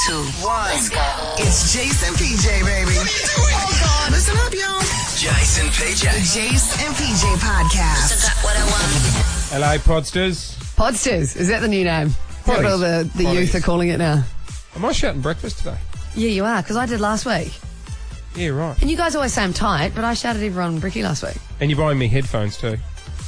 2, 1. Let's go. It's Jase and PJ, baby. What are you doing? Oh, God. Listen up, y'all. Jase and PJ. The Jase and PJ Podcast. I got what I want. Hello, Podsters. Podsters. Is that the new name? Is that what all the youth are calling it now? Am I shouting breakfast today? Yeah, you are, because I did last week. Yeah, right. And you guys always say I'm tight, but I shouted everyone Bricky last week. And you're buying me headphones too.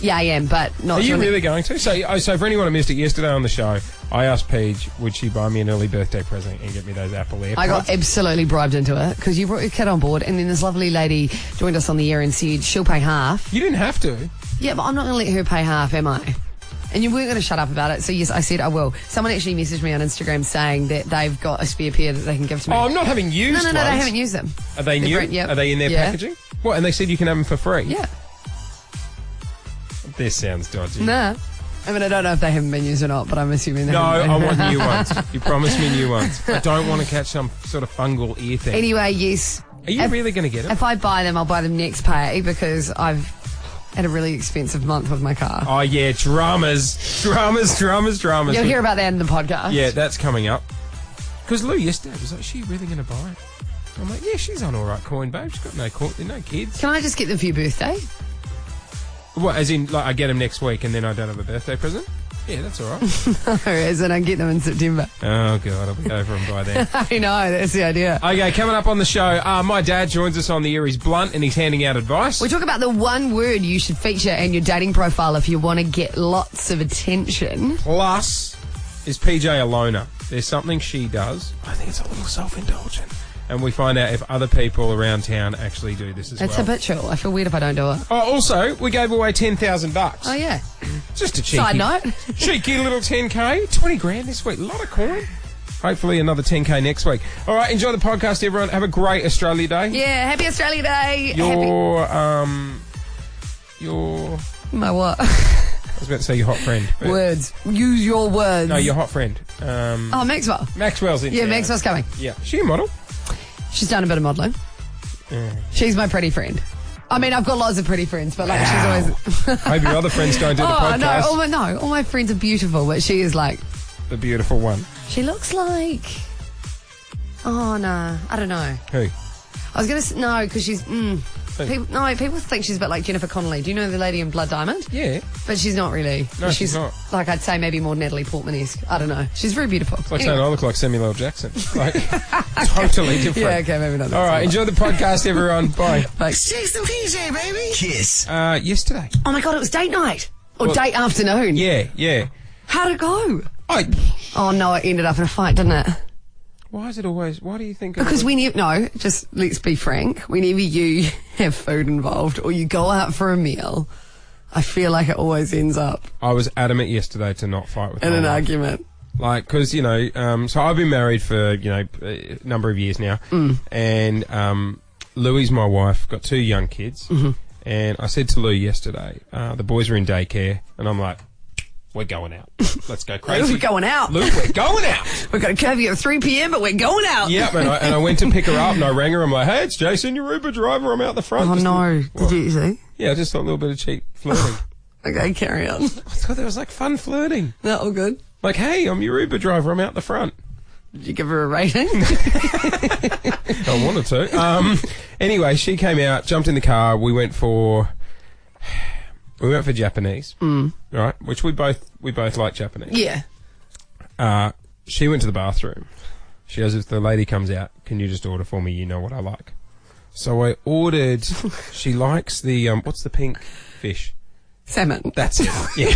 Yeah, I am, but not... Are you really going to? So for anyone who missed it yesterday on the show, I asked Paige, would she buy me an early birthday present and get me those Apple AirPods? I got absolutely bribed into it, because you brought your kid on board, and then this lovely lady joined us on the air and said she'll pay half. You didn't have to. Yeah, but I'm not going to let her pay half, am I? And you weren't going to shut up about it, so yes, I said I will. Someone actually messaged me on Instagram saying that they've got a spare pair that they can give to me. Oh, I'm not having used ones. No, they haven't used them. Are they new? Yep. Are they in their packaging? What, and they said you can have them for free? Yeah. This sounds dodgy. Nah. I mean, I don't know if they haven't been used or not, but I'm assuming they No, haven't. I want new ones. You promised me new ones. I don't want to catch some sort of fungal ear thing. Anyway, yes. Are you really going to get them? If I buy them, I'll buy them next pay, because I've had a really expensive month with my car. Oh, yeah, dramas. You'll hear about that in the podcast. Yeah, that's coming up. Because Lou yesterday was like, is she really going to buy it? I'm like, yeah, she's on all right coin, babe. She's got no kids. Can I just get them for your birthday? What, as in, like, I get them next week and then I don't have a birthday present? Yeah, that's all right. No, as in I get them in September. Oh, God, I'll be over them by then. I know, that's the idea. Okay, coming up on the show, my dad joins us on the air. He's blunt and he's handing out advice. We talk about the one word you should feature in your dating profile if you want to get lots of attention. Plus, is PJ a loner? There's something she does. I think it's a little self-indulgent. And we find out if other people around town actually do this as well. It's habitual. I feel weird if I don't do it. Oh, also, we gave away $10,000. Oh, yeah. Just a cheeky... Side note. Cheeky little 10K. 20 grand this week. A lot of coin. Hopefully another 10K next week. All right, enjoy the podcast, everyone. Have a great Australia Day. Yeah, happy Australia Day. Your... My what? I was about to say your hot friend. Words. Use your words. No, your hot friend. Oh, Maxwell. Maxwell's in Yeah, town. Maxwell's coming. Yeah. Is she a model? She's done a bit of modelling. She's my pretty friend. I mean, I've got lots of pretty friends, but like she's always... Maybe your other friends don't do the podcast. All my friends are beautiful, but she is like... The beautiful one. She looks like... Oh, no. I don't know. Who? I was going to say... No, because she's... People think she's a bit like Jennifer Connelly. Do you know the lady in Blood Diamond? Yeah. But she's not really. No, she's not. Like, I'd say maybe more Natalie Portman-esque. I don't know. She's very beautiful. It's like saying I look like Samuel L. Jackson. Like, totally different. Yeah, okay, maybe not. All right, enjoy the podcast, everyone. Bye. It's Jase and PJ, baby. Kiss. Yesterday. Oh, my God, it was date night. Or date afternoon. Yeah. How'd it go? Oh, no, it ended up in a fight, didn't it? Why do you think... Because just let's be frank, whenever you have food involved or you go out for a meal, I feel like it always ends up... I was adamant yesterday to not fight with in an wife. argument. Like, because, so I've been married for, a number of years now, and Louie's my wife, got 2 young kids, and I said to Lou yesterday, the boys are in daycare, and I'm like, we're going out. Let's go crazy. We're going out. Luke, we're going out. We've got a curfew at 3 p.m, but we're going out. Yeah, and I went to pick her up, and I rang her. I'm like, hey, it's Jason, your Uber driver. I'm out the front. Oh, no. Did you see? Yeah, just a little bit of cheap flirting. Okay, carry on. I thought that was like fun flirting. That all good? Like, hey, I'm your Uber driver. I'm out the front. Did you give her a rating? I wanted to. Anyway, she came out, jumped in the car. We went for Japanese, right? Which we both like Japanese. Yeah. She went to the bathroom. She goes, if the lady comes out, can you just order for me? You know what I like. So I ordered. She likes the what's the pink fish? Salmon. That's it. Yeah.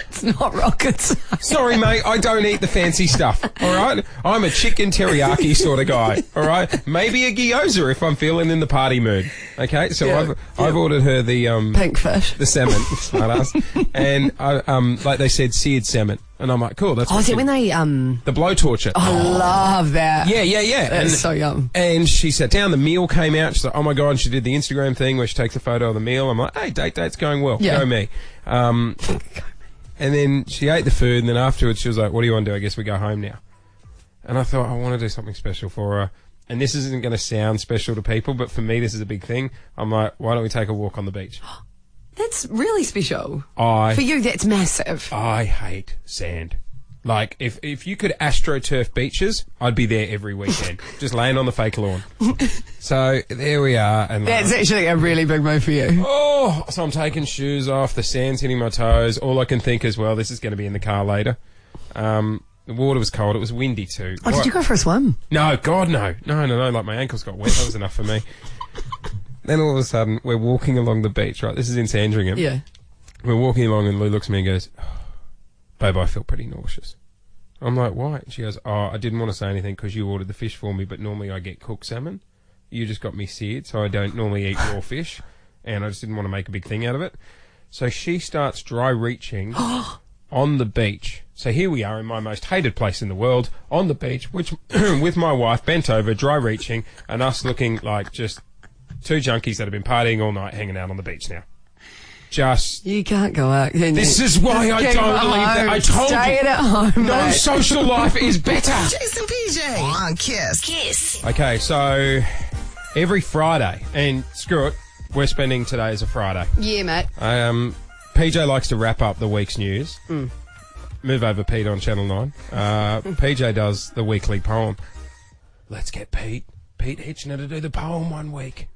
It's not rocket science. Sorry, mate, I don't eat the fancy stuff, all right? I'm a chicken teriyaki sort of guy, all right? Maybe a gyoza if I'm feeling in the party mood, okay? So I've ordered her the... pink fish. The salmon, smartass. And, like they said, seared salmon. And I'm like, cool, that's... Oh, is it when they... The blowtorch it. I love that. Yeah. That's so yum. And she sat down, the meal came out, she's like, oh my God, and she did the Instagram thing where she takes a photo of the meal. I'm like, hey, date's going well. Yeah. Go me. And then she ate the food, and then afterwards she was like, what do you want to do? I guess we go home now. And I thought, I want to do something special for her. And this isn't going to sound special to people, but for me, this is a big thing. I'm like, why don't we take a walk on the beach? That's really special. For you, that's massive. I hate sand. Like, if you could AstroTurf beaches, I'd be there every weekend, just laying on the fake lawn. So there we are. And That's actually a really big move for you. Oh, so I'm taking shoes off, the sand's hitting my toes. All I can think is, well, this is going to be in the car later. The water was cold, it was windy too. Oh, did you go for a swim? No, God, no. No, like my ankles got wet, that was enough for me. Then all of a sudden, we're walking along the beach, right? This is in Sandringham. Yeah. We're walking along and Lou looks at me and goes, babe, I feel pretty nauseous. I'm like, why? She goes, I didn't want to say anything because you ordered the fish for me, but normally I get cooked salmon. You just got me seared, so I don't normally eat raw fish, and I just didn't want to make a big thing out of it. So she starts dry reaching on the beach. So here we are in my most hated place in the world, on the beach, which with my wife bent over, dry reaching, and us looking like just two junkies that have been partying all night, hanging out on the beach now. You can't go out. This is why I don't believe that. I told Stay you. at home, no mate. social life is better. Jase and PJ on Kiss. Okay, so every Friday, and screw it, we're spending today as a Friday. Yeah, mate. PJ likes to wrap up the week's news. Move over, Pete, on Channel 9. PJ does the weekly poem. Let's get Pete Hitchner to do the poem one week.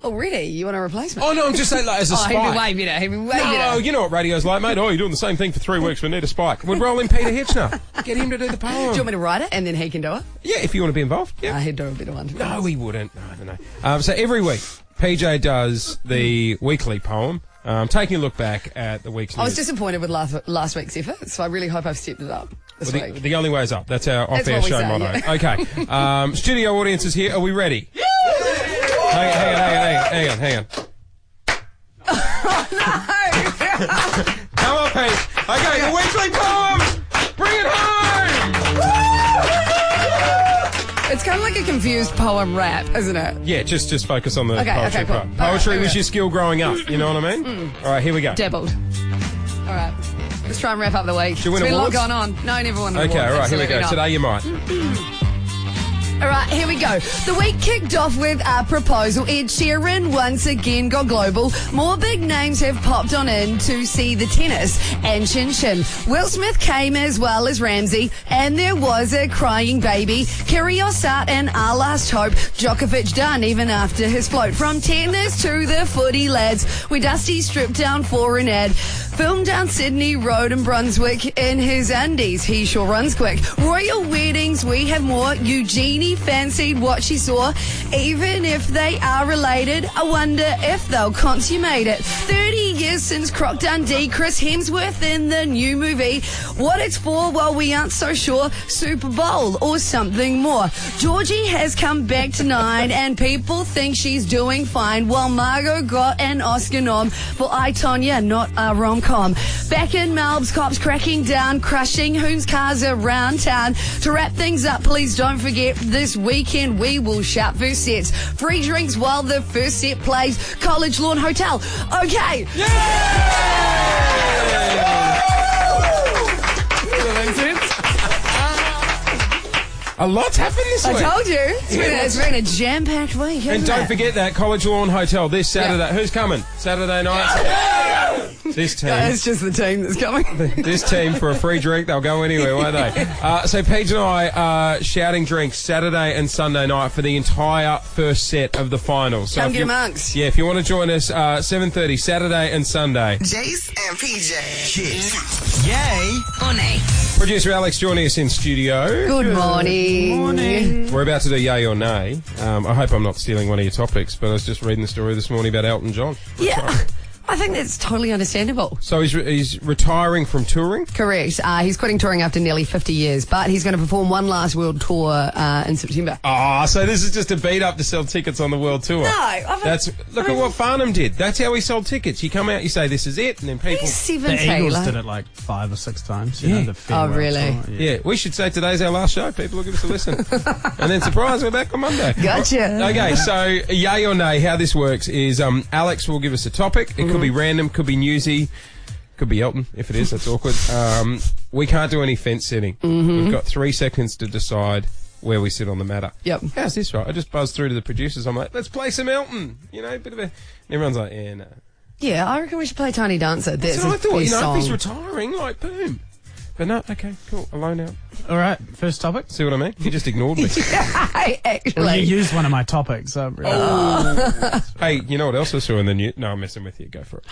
Oh, really? You want a replacement? Oh, no, I'm just saying, like, as a spike. He'd be way better. No, you know what radio's like, mate. Oh, you're doing the same thing for 3 weeks. We need a spike. We'd roll in Peter Hitchner. Get him to do the poem. Do you want me to write it and then he can do it? Yeah, if you want to be involved. Yeah. He'd do a bit of one. No, he wouldn't. No, I don't know. So every week, PJ does the weekly poem. Taking a look back at the week's news. I was disappointed with last week's effort, so I really hope I've stepped it up this week. The only way's up. That's our off-air show motto. Yeah. Okay. Studio audience is here. Are we ready? Hang on. Oh, no! Come on, Pete. Okay, the weekly poem. Bring it home. It's kind of like a confused poem rap, isn't it? Yeah, just focus on the Okay, poetry cool. part. Poetry All right, was your skill growing up. You know what I mean? All right, here we go. Dabbled. All right. Let's try and wrap up the week. Should we win It's been a lot awards? going on. No, never won an Okay, award. all right, here we Absolutely go. not. Today you might. All right, here we go. The week kicked off with a proposal. Ed Sheeran once again got global. More big names have popped on in to see the tennis and Chin Chin. Will Smith came as well as Ramsey, and there was a crying baby. Kyrgios out and our last hope. Djokovic done even after his float. From tennis to the footy lads, where Dusty stripped down for an ad. Filmed down Sydney Road in Brunswick in his undies. He sure runs quick. Royal weddings, we have more. Eugenie fancied what she saw. Even if they are related, I wonder if they'll consummate it. 30 years since Croc Dundee, Chris Hemsworth in the new movie. What it's for, well, we aren't so sure. Super Bowl or something more. Georgie has come back tonight and people think she's doing fine, while Margot got an Oscar nom for I, Tonya, not a rom-com. Back in Melb's, cops cracking down, crushing whose cars around town. To wrap things up, please don't forget, this weekend we will shout for sets. Free drinks while the first set plays. College Lawn Hotel. Okay. A lot's happened this week. I told you. It's been a jam-packed week, And hasn't don't it? forget that College Lawn Hotel this Saturday. Who's coming? Saturday night. This team. It's just the team that's coming. This team for a free drink, they'll go anywhere, won't they? So Paige and I are shouting drinks Saturday and Sunday night for the entire first set of the finals. So Come if get you- amongst. Yeah, if you want to join us, 7:30 Saturday and Sunday. Jase and PJ. Kiss. Yay or nay? Producer Alex joining us in studio. Good morning. We're about to do yay or nay. I hope I'm not stealing one of your topics, but I was just reading the story this morning about Elton John. Yeah. I think that's totally understandable. So he's retiring from touring? Correct. He's quitting touring after nearly 50 years, but he's going to perform one last world tour in September. Ah, so this is just a beat up to sell tickets on the world tour. No, Look at what Farnham did. That's how he sold tickets. You come out, you say this is it, and then people. He's The 70. Eagles like- did it like 5 or 6 times. Yeah. The farewell really? tour, Yeah, we should say today's our last show. People will give us a listen. And then surprise, we're back on Monday. Gotcha. Okay, so yay or nay, how this works is Alex will give us a topic. It could be random, could be newsy, could be Elton. If it is, that's awkward. We can't do any fence sitting. We've got 3 seconds to decide where we sit on the matter. Yep. How's this, right? I just buzzed through to the producers. I'm like, let's play some Elton. You know, a bit of a... And everyone's like, yeah, no. Yeah, I reckon we should play Tiny Dancer. That's So I his thought, best if song. he's retiring, like, boom. But no, okay, cool. Alone out. All right, first topic. See what I mean? You just ignored me. Actually. Well, you used one of my topics. So Hey, you know what else I saw in the news? No, I'm messing with you. Go for it.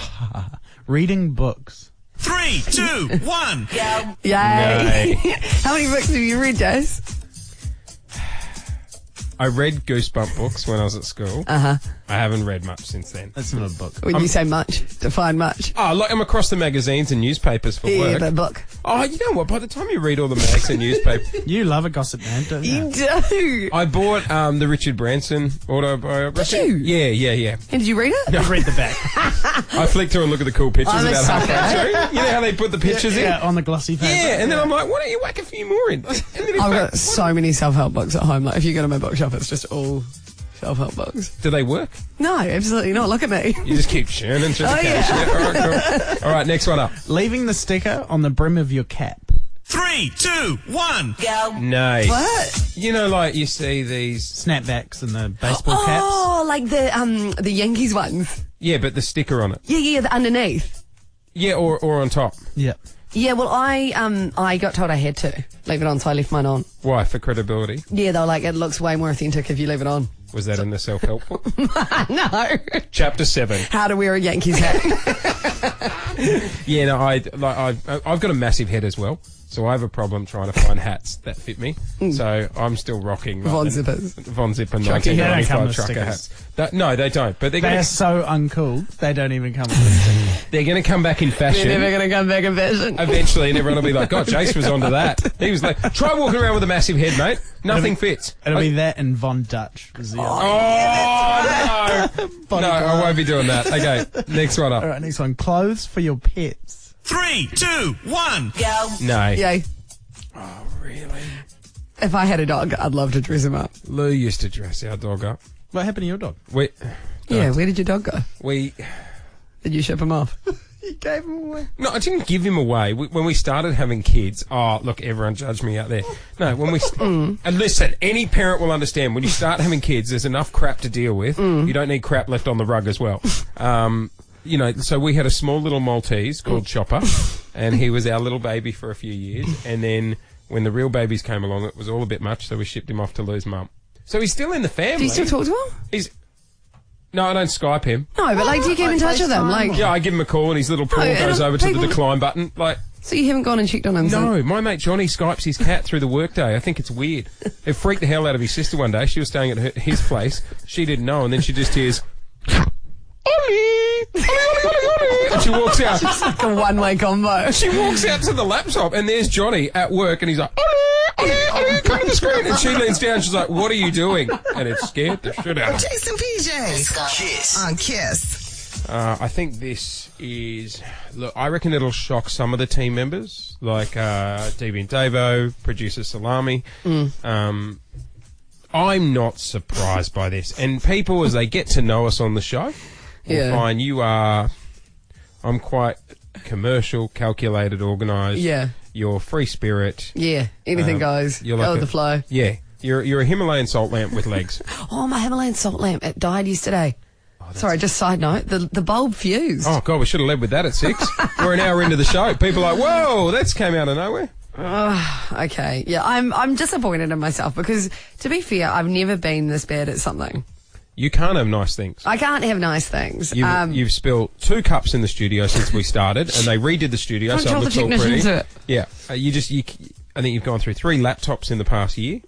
Reading books. 3, 2, 1. Yay. Yay. How many books have you read, Jase? I read Goosebump books when I was at school. Uh-huh. I haven't read much since then. That's not a book. When you say much, define much. Oh, look, I'm across the magazines and newspapers for Yeah, work. but book. Oh, you know what? By the time you read all the mags and newspapers... You love a gossip man, don't you? You do. I bought the Richard Branson autobiography. Did you? Yeah. And did you read it? I've read the back. I flicked through and look at the cool pictures I'm a about halfway sucker. through. You know how they put the pictures in? Yeah, on the glossy paper. Yeah, and then I'm like, why don't you whack a few more in? And then I've got so many self-help books at home. Like, if you go to my bookshop, it's just all self-help books. Do they work? No, absolutely not. Look at me. You just keep churning through the cash. yeah. All right, cool. All right, next one up. Leaving the sticker on the brim of your cap. 3, 2, 1. Nice. What? You know, like you see these... Snapbacks and the baseball caps. Oh, like the Yankees ones. Yeah, but the sticker on it. Yeah, the underneath. Yeah, or on top. Yeah. Yeah, well, I got told I had to leave it on, so I left mine on. Why? For credibility? Yeah, they were like, it looks way more authentic if you leave it on. Was that in the self-help book? No. Chapter 7. How to wear a Yankees hat. Yeah, no, I've got a massive head as well, so I have a problem trying to find hats that fit me. So I'm still rocking Von like, Zippers. Von Zipper Trucker, yeah, they come 1995 with trucker stickers. hats. No, they don't. But They they're are so uncool, they don't even come with a sticker. going to come back in fashion. They're never going to come back in fashion. Eventually, and everyone will be like, God, Jase was onto that. He was like, try walking around with a massive head, mate. Nothing fits. It'll be that and Von Dutch. Was the other. Oh, no. No, I won't be doing that. Okay, next one up. All right, next one. Clothes for your pets. 3, 2, 1. No. Yay. Oh, really? If I had a dog, I'd love to dress him up. Lou used to dress our dog up. What happened to your dog? Yeah, where did your dog go? Did you ship him off? You gave him away. No, I didn't give him away. When we started having kids, look, everyone judged me out there. No, when we... And listen, any parent will understand, when you start having kids, there's enough crap to deal with. You don't need crap left on the rug as well. You know, so we had a small little Maltese called Chopper, and he was our little baby for a few years. And then when the real babies came along, it was all a bit much, so we shipped him off to Lou's mum. So he's still in the family. Do you still talk to him? No, I don't Skype him. No, but like, do you keep in touch with him? Like, Yeah, I give him a call and his little paw goes over to the decline button. Like, so you haven't gone and checked on him? no, my mate Johnny Skypes his cat through the workday. I think it's weird. It freaked the hell out of his sister one day. She was staying at his place. She didn't know, and then she just hears, Ollie! Ollie, Ollie, Ollie, Ollie! And she walks out. It's like a one-way combo. She walks out to the laptop, and there's Johnny at work, and he's like, Ollie, Ollie, Ollie, come to the screen. And she leans down, she's like, what are you doing? And it scared the shit out of her. Jase and PJ. Kiss. On Kiss. I think this is... Look, I reckon it'll shock some of the team members, like DB and Davo, producer Salami. I'm not surprised by this. And people, as they get to know us on the show, will find you are... I'm quite commercial, calculated, organised. Yeah. You're free spirit. Yeah, anything goes. You're Go like with the flow. Yeah. You're a Himalayan salt lamp with legs. Oh, my Himalayan salt lamp, it died yesterday. Sorry, just side note, the bulb fused. Oh, God, we should have led with that at 6. We're an hour into the show. People are like, whoa, that's came out of nowhere. Okay, yeah, I'm disappointed in myself because, to be fair, I've never been this bad at something. You can't have nice things. I can't have nice things. You've spilled 2 cups in the studio since we started, and they redid the studio, so it looks all pretty. Yeah, I think you've gone through 3 laptops in the past year.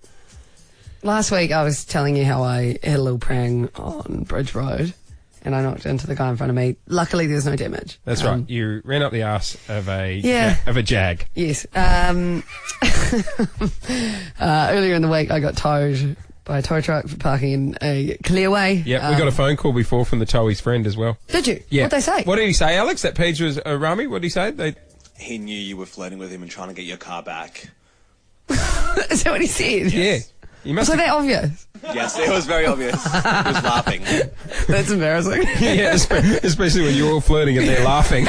Last week I was telling you how I had a little prang on Bridge Road, and I knocked into the guy in front of me. Luckily, there was no damage. That's right. You ran up the arse of a Jag. Yes. Earlier in the week, I got towed by a tow truck for parking in a clearway. Yeah, we got a phone call before from the towie's friend as well. Did you? Yeah. What'd they say? What did he say, Alex? That Page was Rami? What did he say? He knew you were flirting with him and trying to get your car back. Is that what he said? Yeah. You must So have... that obvious? Yes, it was very obvious. He was laughing. That's embarrassing. Yeah, especially when you're all flirting and they're laughing.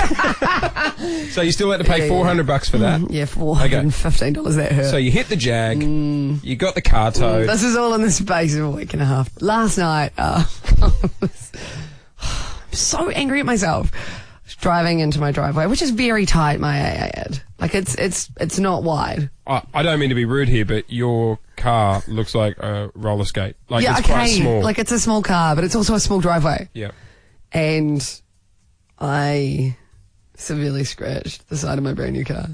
So you still had to pay $400 for that? Yeah, $415 that hurt. So you hit the Jag, you got the car towed. This is all in the space of a week and a half. Last night, I'm so angry at myself. driving into my driveway, which is very tight, may I add. Like, it's not wide. I don't mean to be rude here, but your car looks like a roller skate. Like, Yeah, it's quite small. Like, it's a small car, but it's also a small driveway. Yeah. And I severely scratched the side of my brand new car.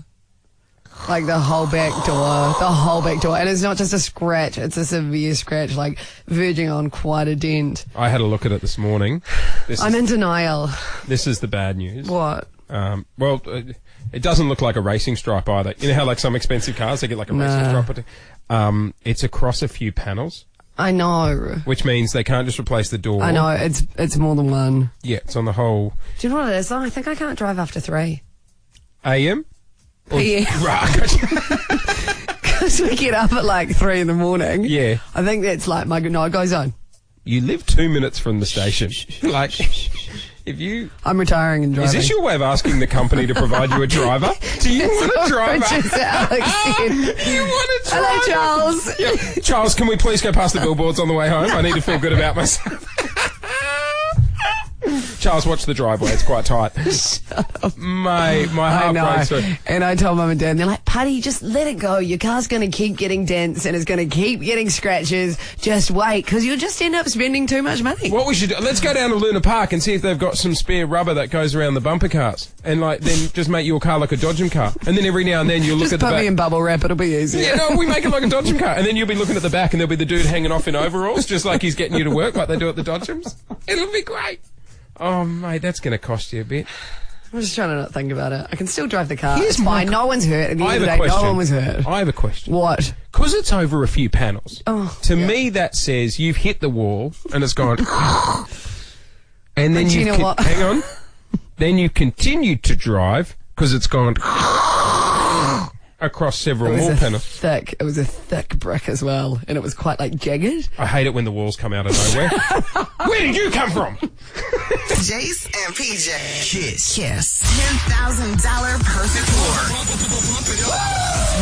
Like, the whole back door. And it's not just a scratch, it's a severe scratch, like, verging on quite a dent. I had a look at it this morning. I'm in denial. This is the bad news. What? Well, it doesn't look like a racing stripe either. You know how, like, some expensive cars, they get, like, a racing stripe? It's across a few panels. I know. Which means they can't just replace the door. I know, it's more than one. Yeah, it's on the whole... Do you know what it is, though? I think I can't drive after 3 AM? PM. Because we get up at like 3 in the morning. Yeah. I think that's like my no-go zone. You live 2 minutes from the station. Like, if you... I'm retiring and driving. Is this your way of asking the company to provide you a driver? Do you want a driver? Alex said. You want a driver? Hello, Charles. Yeah. Charles, can we please go past the billboards on the way home? I need to feel good about myself. Charles, watch the driveway. It's quite tight. My heart breaks. And I told Mum and Dad, and they're like, Paddy, just let it go. Your car's going to keep getting dents and it's going to keep getting scratches. Just wait, because you'll just end up spending too much money. What we should do, let's go down to Luna Park and see if they've got some spare rubber that goes around the bumper cars. And like, then just make your car like a Dodgem car. And then every now and then you'll look just at the back. Just put me in bubble wrap, it'll be easier. Yeah, no, we make it like a Dodgem car. And then you'll be looking at the back and there'll be the dude hanging off in overalls, just like he's getting you to work like they do at the Dodgems. It'll be great. Oh, mate, that's going to cost you a bit. I'm just trying to not think about it. I can still drive the car. Here's it's fine. No one's hurt. At the end of the day, no one was hurt. I have a question. What? Because it's over a few panels. Oh, to me, that says you've hit the wall and it's gone. And then you know what? Hang on. Then you continued to drive because it's gone across several more panels. It was a thick brick as well, and it was quite like jagged. I hate it when the walls come out of nowhere. Where did you come from? Jase and PJ. Kiss. $10,000 perfect pour.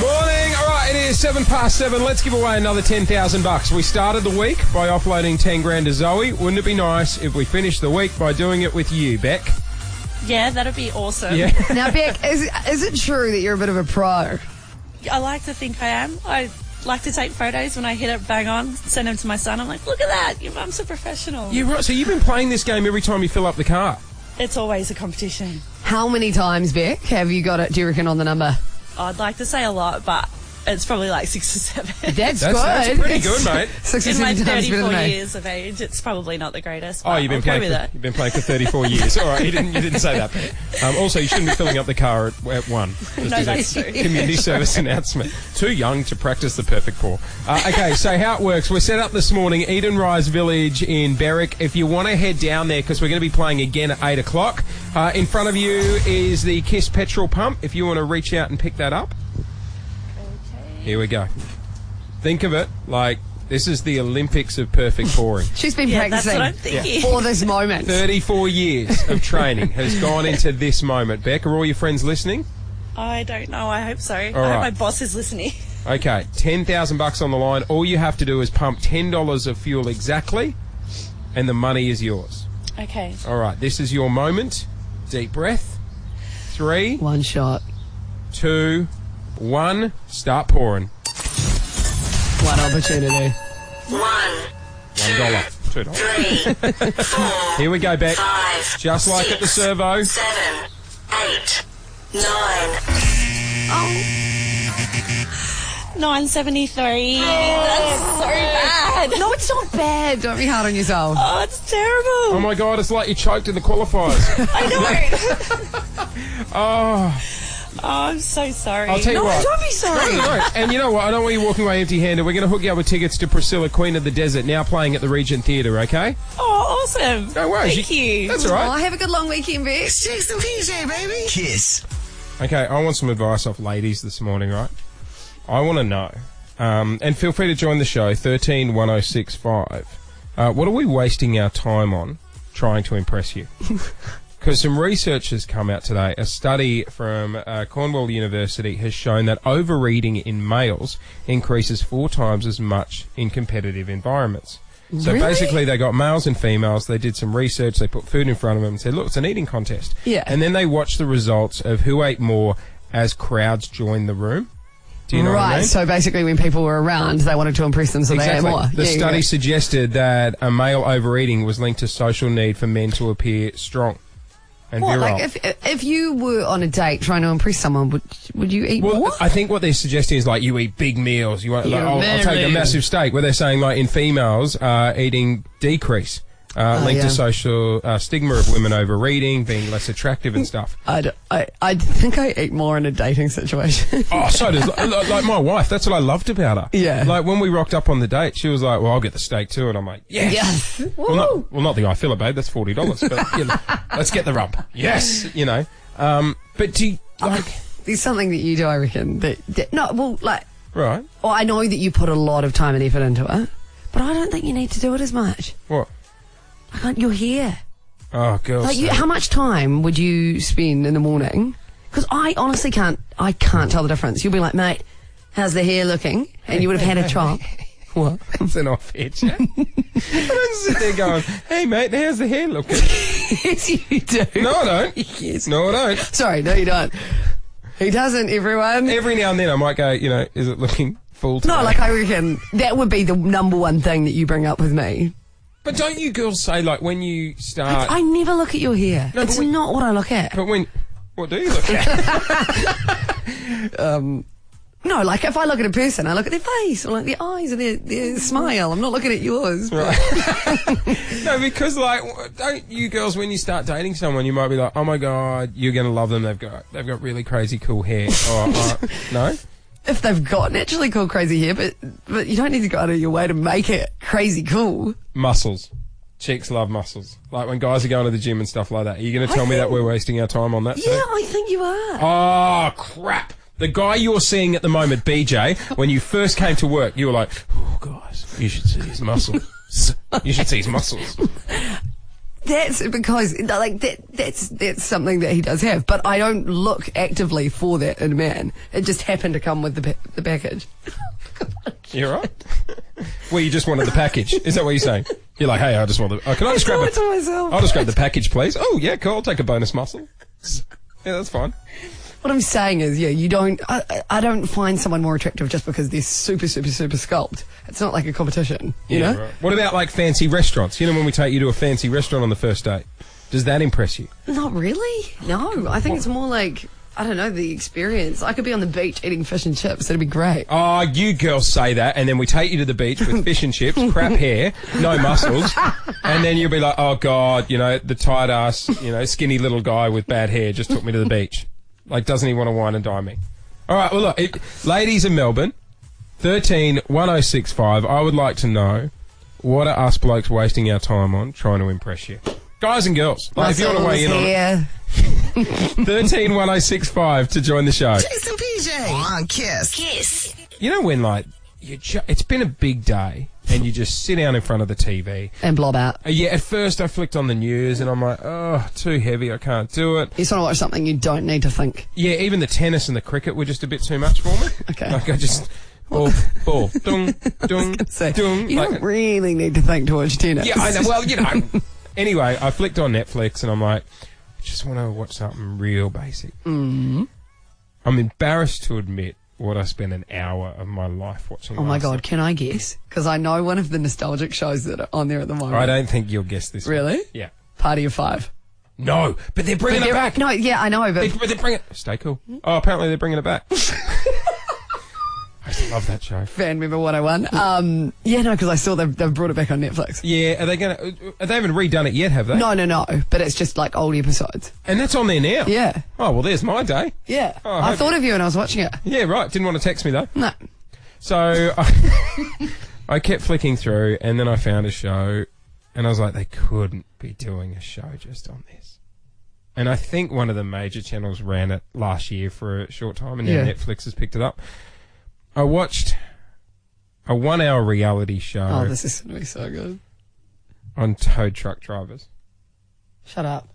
Morning. All right, it is 7:07. Let's give away another $10,000. We started the week by offloading 10 grand to Zoe. Wouldn't it be nice if we finished the week by doing it with you, Beck? Yeah, that'd be awesome. Yeah. Now, Beck, is it true that you're a bit of a pro? I like to think I am. I like to take photos when I hit it bang on, send them to my son. I'm like, look at that, your mum's a professional. You're right. So you've been playing this game every time you fill up the car? It's always a competition. How many times, Beck, have you got it, do you reckon, on the number? I'd like to say a lot, but it's probably like 6 or 7. That's good. That's pretty good, mate. 6 or In my 7 times better 34 than me. years of age, it's probably not the greatest. Oh, you've been playing. You've been playing for 34 years. All right, you didn't say that. Also, you shouldn't be filling up the car at 1. No, that's true. Community service announcement. Too young to practice the perfect pour. Okay, so how it works? We're set up this morning, Eden Rise Village in Berwick. If you want to head down there, because we're going to be playing again at 8 o'clock. In front of you is the Kiss petrol pump. If you want to reach out and pick that up. Here we go. Think of it like this is the Olympics of perfect pouring. She's been practicing that's what I'm thinking. for this moment. 34 years of training has gone into this moment. Beck, are all your friends listening? I don't know. I hope so. I hope right. my boss is listening. Okay, $10,000 on the line. All you have to do is pump $10 of fuel exactly, and the money is yours. Okay. All right, this is your moment. Deep breath. 3, One shot. 2, 1. Start pouring. One opportunity. $1. $2. 4. Here we go, Beck. 5. Just like 6, at the servo. 7. 8. 9. Oh. 973. That's so bad. No, it's not bad. Don't be hard on yourself. Oh, it's terrible. Oh my God, it's like you choked in the qualifiers. I know. Oh. Oh, I'm so sorry. I'll tell you what. Don't be sorry. No. And you know what? I don't want you walking away empty-handed. We're going to hook you up with tickets to Priscilla, Queen of the Desert, now playing at the Regent Theatre, okay? Oh, awesome. No worries. Thank you. That's all right. Oh, have a good long weekend, Beck. It's Jase and PJ, baby. Kiss. Okay, I want some advice off ladies this morning, right? I want to know, and feel free to join the show, 131065. What are we wasting our time on trying to impress you? Because some research has come out today. A study from Cornwall University has shown that overeating in males increases 4 times as much in competitive environments. So Really? basically they got males and females, they did some research, they put food in front of them and said, look, it's an eating contest. Yeah. And then they watched the results of who ate more as crowds joined the room. Do you know what I mean? So basically when people were around, they wanted to impress them, so they ate more. The Yeah, study yeah. suggested that a male overeating was linked to social need for men to appear strong and What, virile. like if you were on a date trying to impress someone, would you eat more? Well, I think what they're suggesting is like you eat big meals. You want, like, I'll take a massive steak. Where they're saying like in females, eating decrease, linked to social stigma of women overeating, being less attractive and stuff. I think I eat more in a dating situation. Oh, so does like my wife. That's what I loved about her. Yeah. Like when we rocked up on the date, she was like, "Well, I'll get the steak too," and I'm like, "Yes." Yes. Well, not the eye filler, babe. That's $40. But you know, let's get the rump. Yes. You know. But do you, like There's something that you do, I reckon. Like, right? well, I know that you put a lot of time and effort into it, but I don't think you need to do it as much. What? Like your hair. Oh, girls. Like, how much time would you spend in the morning? Because I honestly can't tell the difference. You'll be like, mate, how's the hair looking? And you would have had a chop. What? It's an off-air chat. I don't sit there going, "Hey, mate, how's the hair looking?" Yes, you do. No, I don't. Yes. No, I don't. Sorry, no, you don't. He doesn't, everyone. Every now and then I might go, you know, is it looking full today? No, like I reckon that would be the number one thing that you bring up with me. But don't you girls say, like, when you start... I never look at your hair. No, it's but not what I look at. But when... What do you look at? No, like if I look at a person, I look at their face or like their eyes or their smile. I'm not looking at yours. Right. No, because, like, don't you girls, when you start dating someone, you might be like, "Oh my God, you're going to love them. They've got really crazy cool hair." Or no? If they've got naturally cool, crazy hair, but you don't need to go out of your way to make it crazy cool. Muscles. Chicks love muscles. Like when guys are going to the gym and stuff like that. Are you going to tell me that we're wasting our time on that too? Yeah, I think you are. Oh, crap. The guy you're seeing at the moment, BJ, when you first came to work, you were like, "Oh, guys, you should see his muscles. You should see his muscles." That's because, like, that's something that he does have. But I don't look actively for that in a man. It just happened to come with the package. You're right. Well, you just wanted the package. Is that what you're saying? You're like, "Hey, I just want the... Oh, can I just grab it to myself. I'll just grab the package, please." "Oh, yeah, cool. I'll take a bonus muscle." Yeah, that's fine. What I'm saying is, yeah, you don't. I don't find someone more attractive just because they're super, super, super sculpted. It's not like a competition, you know. Right. What about like fancy restaurants? You know, when we take you to a fancy restaurant on the first date, does that impress you? Not really. No, I think it's more like, I don't know, the experience. I could be on the beach eating fish and chips. It'd be great. Oh, you girls say that, and then we take you to the beach with fish and chips, crap hair, no muscles, and then you'll be like, "Oh God, you know, the tight ass, you know, skinny little guy with bad hair just took me to the beach. Like, doesn't he want to wine and dine me?" All right, well, look, ladies in Melbourne, 131065, I would like to know, what are us blokes wasting our time on trying to impress you? Guys and girls, like, if you want to weigh in on it, 131065 to join the show. Jase and PJ on Kiss. Kiss. You know when, like, it's been a big day and you just sit down in front of the TV. And blob out. Yeah, at first I flicked on the news and I'm like, "Oh, too heavy, I can't do it." You just want to watch something you don't need to think. Yeah, even the tennis and the cricket were just a bit too much for me. Okay. Like I just... Ball, dung, dung, So dung. you Like, don't really need to think to watch tennis. yeah, I know. Well, you know. Anyway, I flicked on Netflix and I'm like, I just want to watch something real basic. Mm-hmm. I'm embarrassed to admit what I spent an hour of my life watching. Oh my last God, night. can I guess? Because I know one of the nostalgic shows that are on there at the moment. I don't think you'll guess this. Really? One. Yeah. Party of Five. No, but they're bringing it back. No, yeah, I know, but They're bringing it. Stay cool. Oh, apparently they're bringing it back. I used to love that show. fan member 101. Yeah, no, because I saw they've brought it back on Netflix. Yeah, they haven't redone it yet, have they? No, but it's just like old episodes. And that's on there now? Yeah. Oh, well, there's my day. Yeah. Oh, I thought of you when I was watching it. Yeah, right. Didn't want to text me, though. No. So I kept flicking through, and then I found a show, and I was like, they couldn't be doing a show just on this. And I think one of the major channels ran it last year for a short time, and now Netflix has picked it up. I watched a 1 hour reality show Oh, this is going to be so good. on tow truck drivers. Shut up.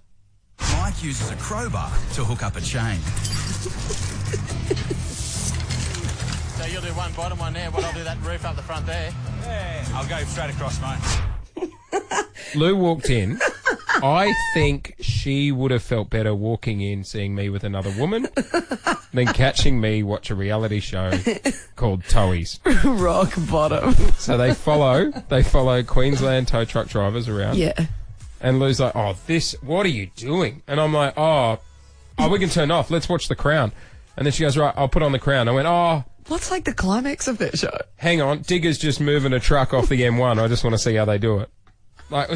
Mike uses a crowbar to hook up a chain. So you'll do one bottom, one there, but I'll do that roof up the front there. I'll go straight across, mate. Lou walked in. I think she would have felt better walking in, seeing me with another woman, than catching me watch a reality show called Towies. Rock bottom. So they follow Queensland tow truck drivers around. Yeah. And Lou's like, what are you doing? And I'm like, we can turn off. Let's watch The Crown. And then she goes, right, I'll put on The Crown. I went, What's like the climax of that show? hang on, Digger's just moving a truck off the M1. I just want to see how they do it. Like,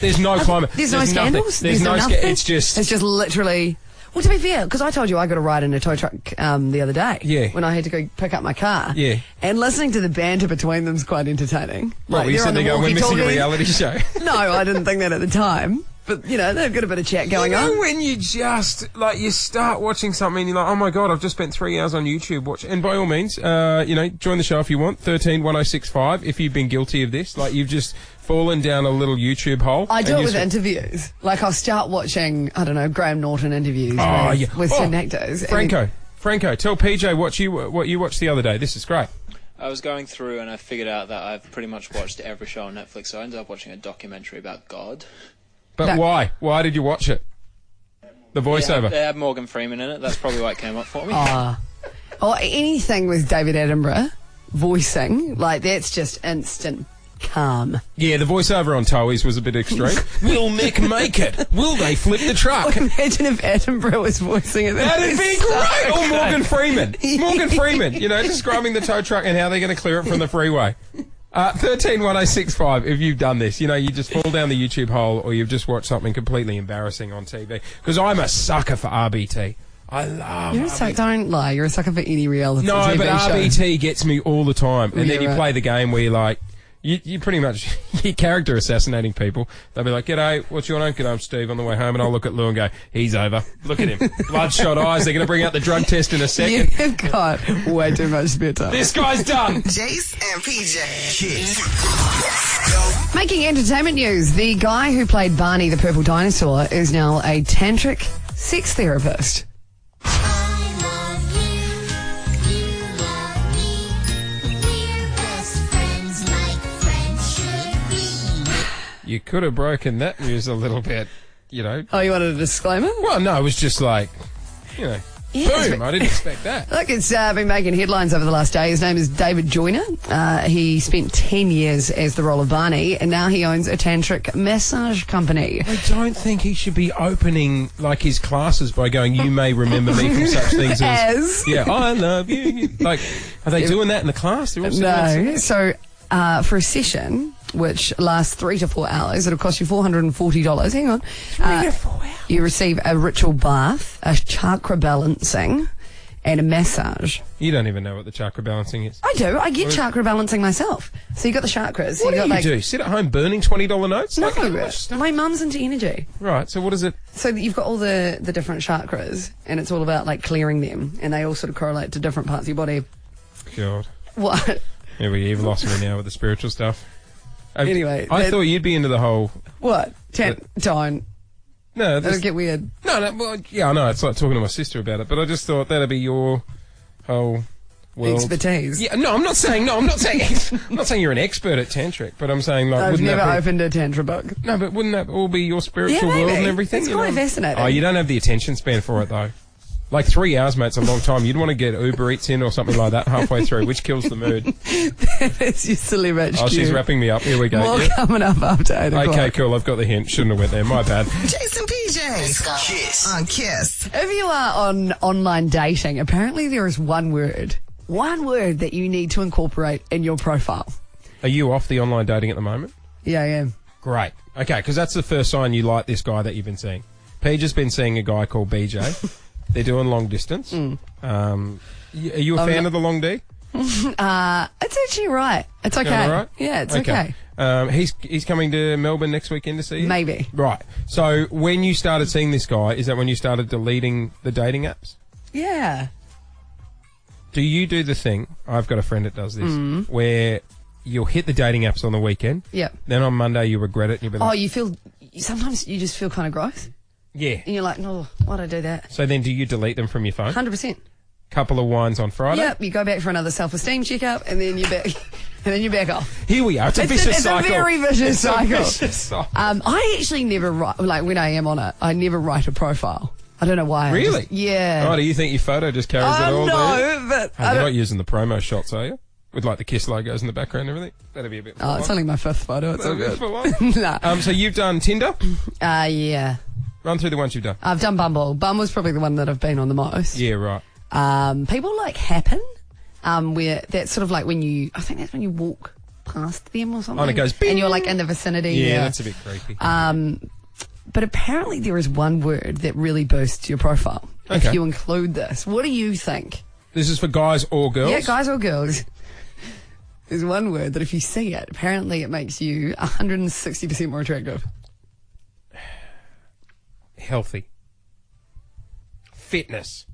there's no climate. There's no scandals? There's no nothing? It's just literally... Well, to be fair, because I told you I got a ride in a tow truck the other day. Yeah. When I had to go pick up my car. Yeah. And listening to the banter between them is quite entertaining. What, were you sitting there going, we're missing a reality show? No, I didn't think that at the time. But, they've got a bit of chat going on. When you just, you start watching something and you're like, oh my God, I've just spent 3 hours on YouTube watching. And by all means, join the show if you want. 131065 if you've been guilty of this. Like, you've just fallen down a little YouTube hole. I do it with interviews. Like, I'll start watching, I don't know, Graham Norton interviews with certain actors. Franco, tell PJ what you watched the other day. This is great. I was going through and I figured out that I've pretty much watched every show on Netflix, so I ended up watching a documentary about God. But why? Why did you watch it? The voiceover. They had Morgan Freeman in it. That's probably why it came up for me. Or anything with David Attenborough voicing, that's just instant calm. Yeah, the voiceover on Towies was a bit extreme. Will Nick make it? Will they flip the truck? Imagine if Attenborough was voicing it. That'd be great! Or Morgan Freeman. Morgan Freeman, describing the tow truck and how they're going to clear it from the freeway. 131065 if you've done this. You just fall down the YouTube hole or you've just watched something completely embarrassing on TV. Because I'm a sucker for RBT. I love RBT. Don't lie. You're a sucker for any reality TV but show. RBT gets me all the time. And then you play the game where you're like, you pretty much, you're character assassinating people. They'll be like, g'day, what's your name? G'day, I'm Steve, on the way home. And I'll look at Lou and go, he's over. Look at him. Bloodshot eyes. They're going to bring out the drug test in a second. You've got way too much spare time. This guy's done. Jase and PJ. Making entertainment news, the guy who played Barney the Purple Dinosaur is now a tantric sex therapist. You could have broken that news a little bit, Oh, you wanted a disclaimer? Well, no, it was just like, boom, I didn't expect that. Look, it's been making headlines over the last day. His name is David Joyner. He spent 10 years as the role of Barney, and now he owns a tantric massage company. I don't think he should be opening, his classes by going, you may remember me from such things as... Yeah, I love you. Are they doing that in the class? No. So, for a session... which lasts 3 to 4 hours. It'll cost you $440. Hang on. 3 to 4 hours. You receive a ritual bath, a chakra balancing, and a massage. You don't even know what the chakra balancing is. I do. I get chakra balancing myself. So you got the chakras. What do you do? Sit at home burning $20 notes? No, my mum's into energy. Right. So what is it? So you've got all the different chakras, and it's all about clearing them, and they all sort of correlate to different parts of your body. God. What? Yeah, you've lost me now with the spiritual stuff. Anyway, I thought you'd be into the whole... What? Don't. No, that'll get weird. No, well, yeah, I know. It's like talking to my sister about it, but I just thought that'd be your whole world. Expertise. Yeah, I'm not saying I'm not saying you're an expert at tantric, but like, I've never opened a tantra book. No, but wouldn't that all be your spiritual world and everything? It's quite fascinating. Oh, you don't have the attention span for it though. 3 hours, mate, it's a long time. You'd want to get Uber Eats in or something like that halfway through, which kills the mood. That's your silly rich Oh, she's wrapping me up. Here we go. More coming up after 8 o'clock. Okay, cool. I've got the hint. Shouldn't have went there. My bad. Jase and PJ. Kiss. On Kiss. If you are on online dating, apparently there is one word that you need to incorporate in your profile. Are you off the online dating at the moment? Yeah, I am. Great. Okay, because that's the first sign you like this guy that you've been seeing. PJ's been seeing a guy called BJ. They're doing long distance. Are you a fan of the long D? It's actually right. It's okay. All right? Yeah, it's okay. He's coming to Melbourne next weekend to see you? Maybe. Right. So when you started seeing this guy, is that when you started deleting the dating apps? Yeah. Do you do the thing, I've got a friend that does this, where you'll hit the dating apps on the weekend. Yep. Then on Monday you regret it. And you'll be like, sometimes you just feel kind of gross. Yeah. And you're like, no, why'd I do that? So then do you delete them from your phone? 100%. Couple of wines on Friday? Yep, you go back for another self-esteem checkup and then you're back. then you back off. Here we are. It's a vicious cycle. It's a very vicious cycle. Vicious cycle. I actually never write, like when I am on it, I never write a profile. I don't know why. Really? Yeah. Oh, do you think your photo just carries it all? No, but Hey, you're not using the promo shots, are you? With like the Kiss logos in the background and everything? That'd be a bit it's only my 5th photo. It's all good. Nah. So you've done Tinder? Yeah. Run through the ones you've done. I've done Bumble. Bumble's probably the one that I've been on the most. Yeah, right. People like Happen, where that's sort of like when you, I think that's when you walk past them or something. Oh, and it goes bing. And you're like in the vicinity. Yeah, that's a bit creepy. But apparently there is one word that really boosts your profile Okay. if you include this. What do you think? This is for guys or girls? Yeah, guys or girls. There's one word that if you see it, apparently it makes you 160% more attractive. Healthy. Fitness.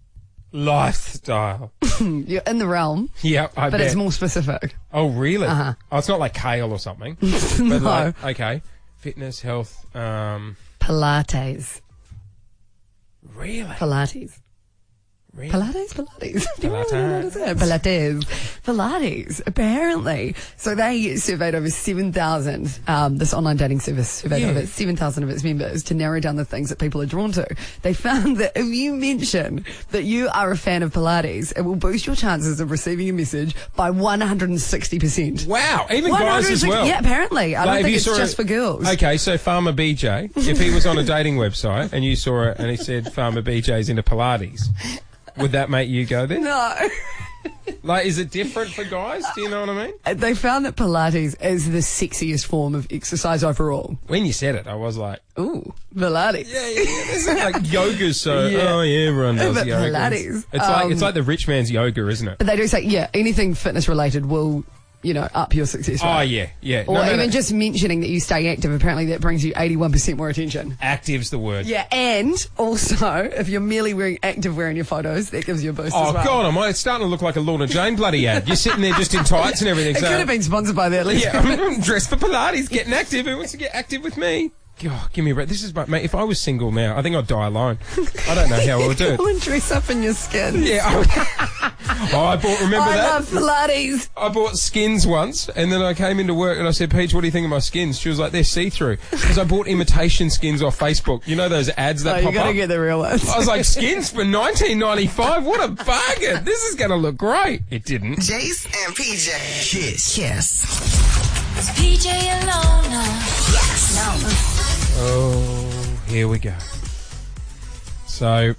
Lifestyle. You're in the realm, Yeah, I but bet. it's more specific. Oh, really? Uh-huh. Oh, it's not like kale or something. No. But like, okay. Fitness, health, Pilates. really? Pilates. Really? Pilates? People don't know what to say. Pilates, apparently. So they surveyed over 7,000, this online dating service surveyed over 7,000 of its members to narrow down the things that people are drawn to. They found that if you mention that you are a fan of Pilates, it will boost your chances of receiving a message by 160%. Wow, even guys as well. Yeah, apparently. I Like, don't if think you it's saw just it- for girls. Okay, so Farmer BJ, if he was on a dating website and you saw it and he said Farmer BJ's into Pilates, would that make you go there? No. Like, is it different for guys? Do you know what I mean? They found that Pilates is the sexiest form of exercise overall. When you said it, I was like, Ooh, Pilates. yeah. This is like yoga's so, Yeah. oh yeah, everyone does But yoga. Pilates, It's like the rich man's yoga, isn't it? But they do say, yeah, anything fitness related will, up your success rate. Oh, yeah. Or even just mentioning that you stay active, apparently that brings you 81% more attention. Active's the word. Yeah, and also, if you're merely wearing activewear in your photos, that gives you a boost Oh, as well. God, it's starting to look like a Lorna Jane bloody ad. You're sitting there just in tights and everything. It could have been sponsored by that. Yeah, I'm dressed for Pilates, getting active. Who wants to get active with me? God, give me a break. This is my mate. If I was single now, I think I'd die alone. I don't know how I would do Go it. and dress up in your skin. Yeah. I bought. Remember I that? love Pilates. I bought skins once, and then I came into work and I said, "Peach, what do you think of my skins?" She was like, "They're see-through," because I bought imitation skins off Facebook. You know those ads that Oh, you pop got to up. get the real ones. I was like, skins for $19.95. What a bargain! This is going to look great. It didn't. Jase and PJ. Kiss. Is PJ alone now? Yes. No. Oh, here we go. So,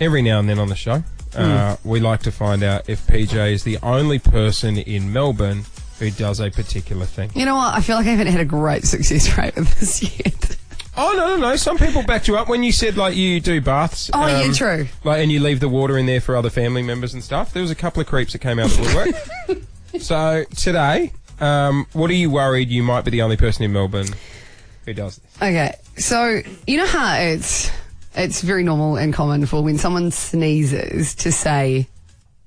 every now and then on the show, we like to find out if PJ is the only person in Melbourne who does a particular thing. You know what? I feel like I haven't had a great success rate with this yet. Oh, no. Some people backed you up when you said, like, you do baths. Oh, yeah, true. Like, and you leave the water in there for other family members and stuff. There was a couple of creeps that came out of the woodwork. So, today, what are you worried you might be the only person in Melbourne who does this? Okay, so you know how it's very normal and common for when someone sneezes to say,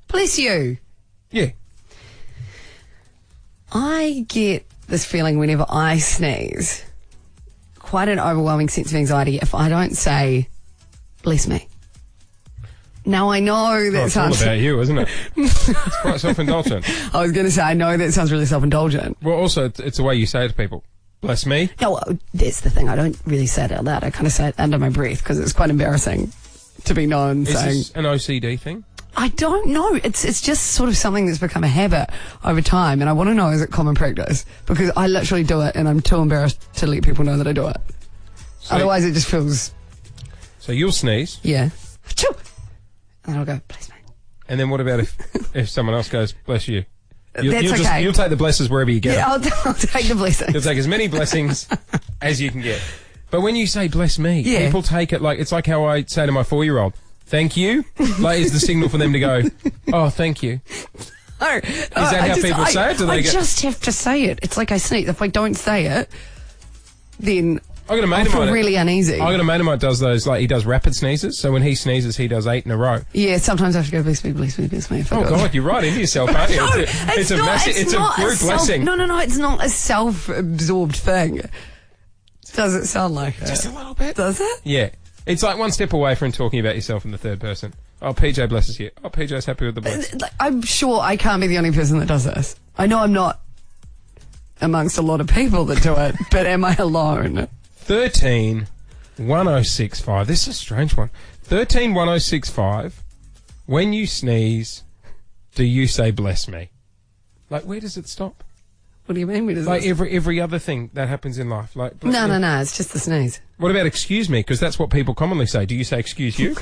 "Bless you." Yeah. I get this feeling whenever I sneeze, quite an overwhelming sense of anxiety if I don't say, "Bless me." Now I know that It's all sounds. about you, isn't it? It's quite self-indulgent. I was going to say I know that sounds really self-indulgent. Well, also, it's the way you say it to people. Bless me. No, well, that's the thing. I don't really say it out loud. I kind of say it under my breath because it's quite embarrassing to be known Is saying. this an OCD thing? I don't know. It's just sort of something that's become a habit over time, and I want to know, is it common practice? Because I literally do it, and I'm too embarrassed to let people know that I do it. So, Otherwise, it just feels, So you'll sneeze, yeah. Achoo! And I'll go, "Please, mate." and then what about if someone else goes, bless you? That's okay. You'll take the blessings wherever you get Yeah, them. I'll take the blessing. You'll take as many blessings as you can get. But when you say bless me, Yeah. people take it like, it's like how I say to my 4-year-old, thank you, like is the signal for them to go, oh, thank you. No, Is that how people say it? Do they I go- just have to say it. It's like I sneeze. If I don't say it, then I got a I mate of feel mine. really uneasy. I got a mate of mine does those, like he does rapid sneezes. So when he sneezes, he does 8 in a row. Yeah, sometimes I have to go, "Bless me, bless me, bless me." if I Oh go. God, you're right into yourself, aren't you? No, It's a massive, it's a group blessing. No, it's not a self-absorbed thing. Does it sound like it? Just a little bit. Does it? Yeah. It's like one step away from talking about yourself in the third person. Oh, PJ blesses you. Oh, PJ's happy with the boys. I'm sure I can't be the only person that does this. I know I'm not amongst a lot of people that do it, but am I alone? 13-1065. This is a strange one. 13-1065. When you sneeze, do you say bless me? Like, where does it stop? What do you mean? Like every other thing that happens in life. Like No, it's just the sneeze. What about excuse me? Because that's what people commonly say. Do you say excuse you?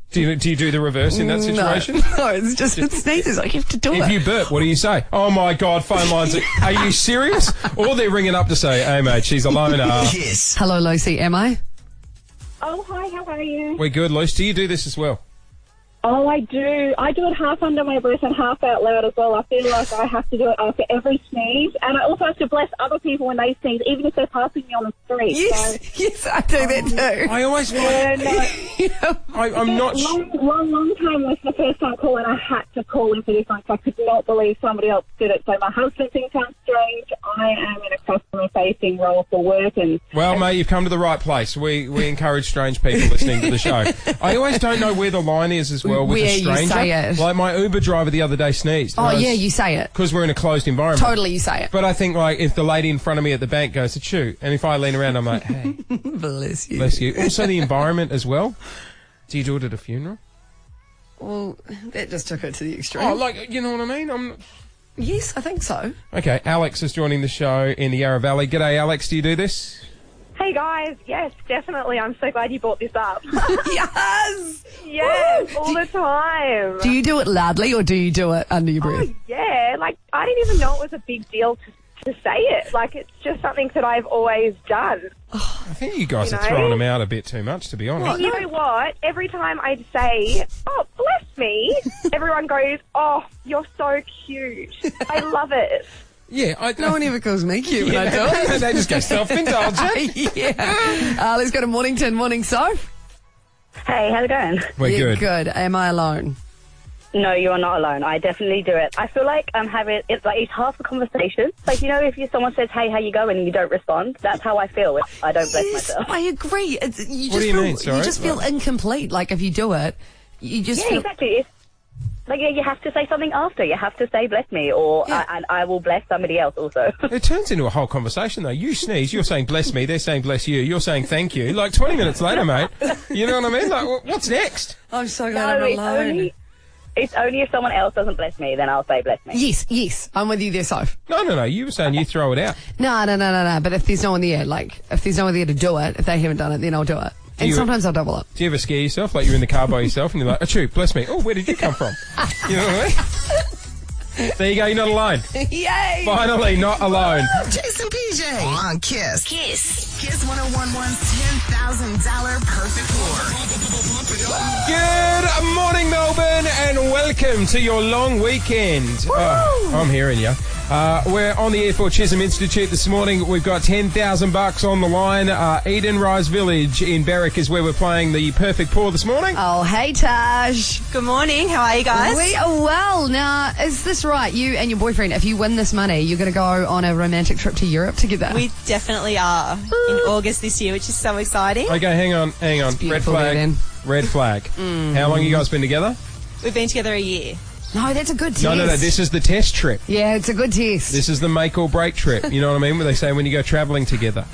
do you do the reverse in that situation? No, it's just it sneezes. Like you have to do it. If you burp, what do you say? Oh my God, phone lines. Are you serious? Or they're ringing up to say, hey mate, she's alone. Yes. Hello, Lucy. Am I? Oh, hi, how are you? We're good, Luce. Do you do this as well? Oh, I do. I do it half under my breath and half out loud as well. I feel like I have to do it after every sneeze. And I also have to bless other people when they sneeze, even if they're passing me on the street. Yes, I do that too. I always find... I'm not... Long time was the first time call, and I had to call in for this one, so I could not believe somebody else did it. So my husband thinks I'm strange. I am in a customer-facing role for work. And well, mate, you've come to the right place. We encourage strange people listening to the show. I always don't know where the line is as well with where a stranger. you say it. Like my Uber driver the other day sneezed. Oh, yeah, you say it. Because we're in a closed environment. Totally, you say it. But I think, like, if the lady in front of me at the bank goes, achoo, and if I lean around, I'm like, hey. Bless you. Bless you. Also the environment as well. Do you do it at a funeral? Well, that just took it to the extreme. Oh, like, you know what I mean? Yes, I think so. Okay, Alex is joining the show in the Yarra Valley. G'day, Alex. Do you do this? hey guys, yes, definitely. I'm so glad you brought this up. Yes! Yes, all the time. Do you do it loudly or do you do it under your breath? Oh, yeah. Like, I didn't even know it was a big deal to say it. Like, it's just something that I've always done. I think you guys are throwing them out a bit too much, to be honest. And you know what? Every time I'd say, oh, bless me, everyone goes, oh, you're so cute. I love it. Yeah, no one ever calls me cute when I do it. They just go self-indulgent. Yeah. Let's go to Mornington. Morning, Soph. Hey, how's it going? We're good. Good. Am I alone? No, you are not alone. I definitely do it. I feel like it's half a conversation. Like, you know, if someone says, hey, how you going, and you don't respond, that's how I feel if I don't bless myself. I agree. What do you mean? Sorry? You just feel incomplete. Like, if you do it, you just feel... exactly. You have to say something after. You have to say bless me, or and I will bless somebody else also. It turns into a whole conversation, though. You sneeze, you're saying bless me, they're saying bless you, you're saying thank you. Like 20 minutes later, mate, you know what I mean? Like, what's next? I'm so glad I'm alone. It's only if someone else doesn't bless me, then I'll say bless me. Yes. I'm with you there, Soph. No. You were saying you throw it out. No. But if there's no one there, if there's no one there to do it, if they haven't done it, then I'll do it. And sometimes I'll double up. Do you ever scare yourself? Like you're in the car by yourself and you're like, achoo, bless me. Oh, where did you come from? You know what I mean? There you go, you're not alone. Yay! Finally, not alone. Jase and PJ on Kiss. Kiss 101.1's $10,000 perfect war. Good morning, Melbourne, and welcome to your long weekend. Oh, I'm hearing you. We're on the air for Chisholm Institute this morning. We've got $10,000 on the line. Eden Rise Village in Berwick is where we're playing the perfect pour this morning. Oh, hey, Taj. Good morning. How are you guys? We are well. Now, is this right? You and your boyfriend, if you win this money, you're going to go on a romantic trip to Europe together? We definitely are in August this year, which is so exciting. Okay, hang on. Red flag. Red flag. How long have you guys been together? We've been together a year. No, that's a good test. No. This is the test trip. Yeah, it's a good test. This is the make or break trip. You know what I mean? Where they say when you go travelling together.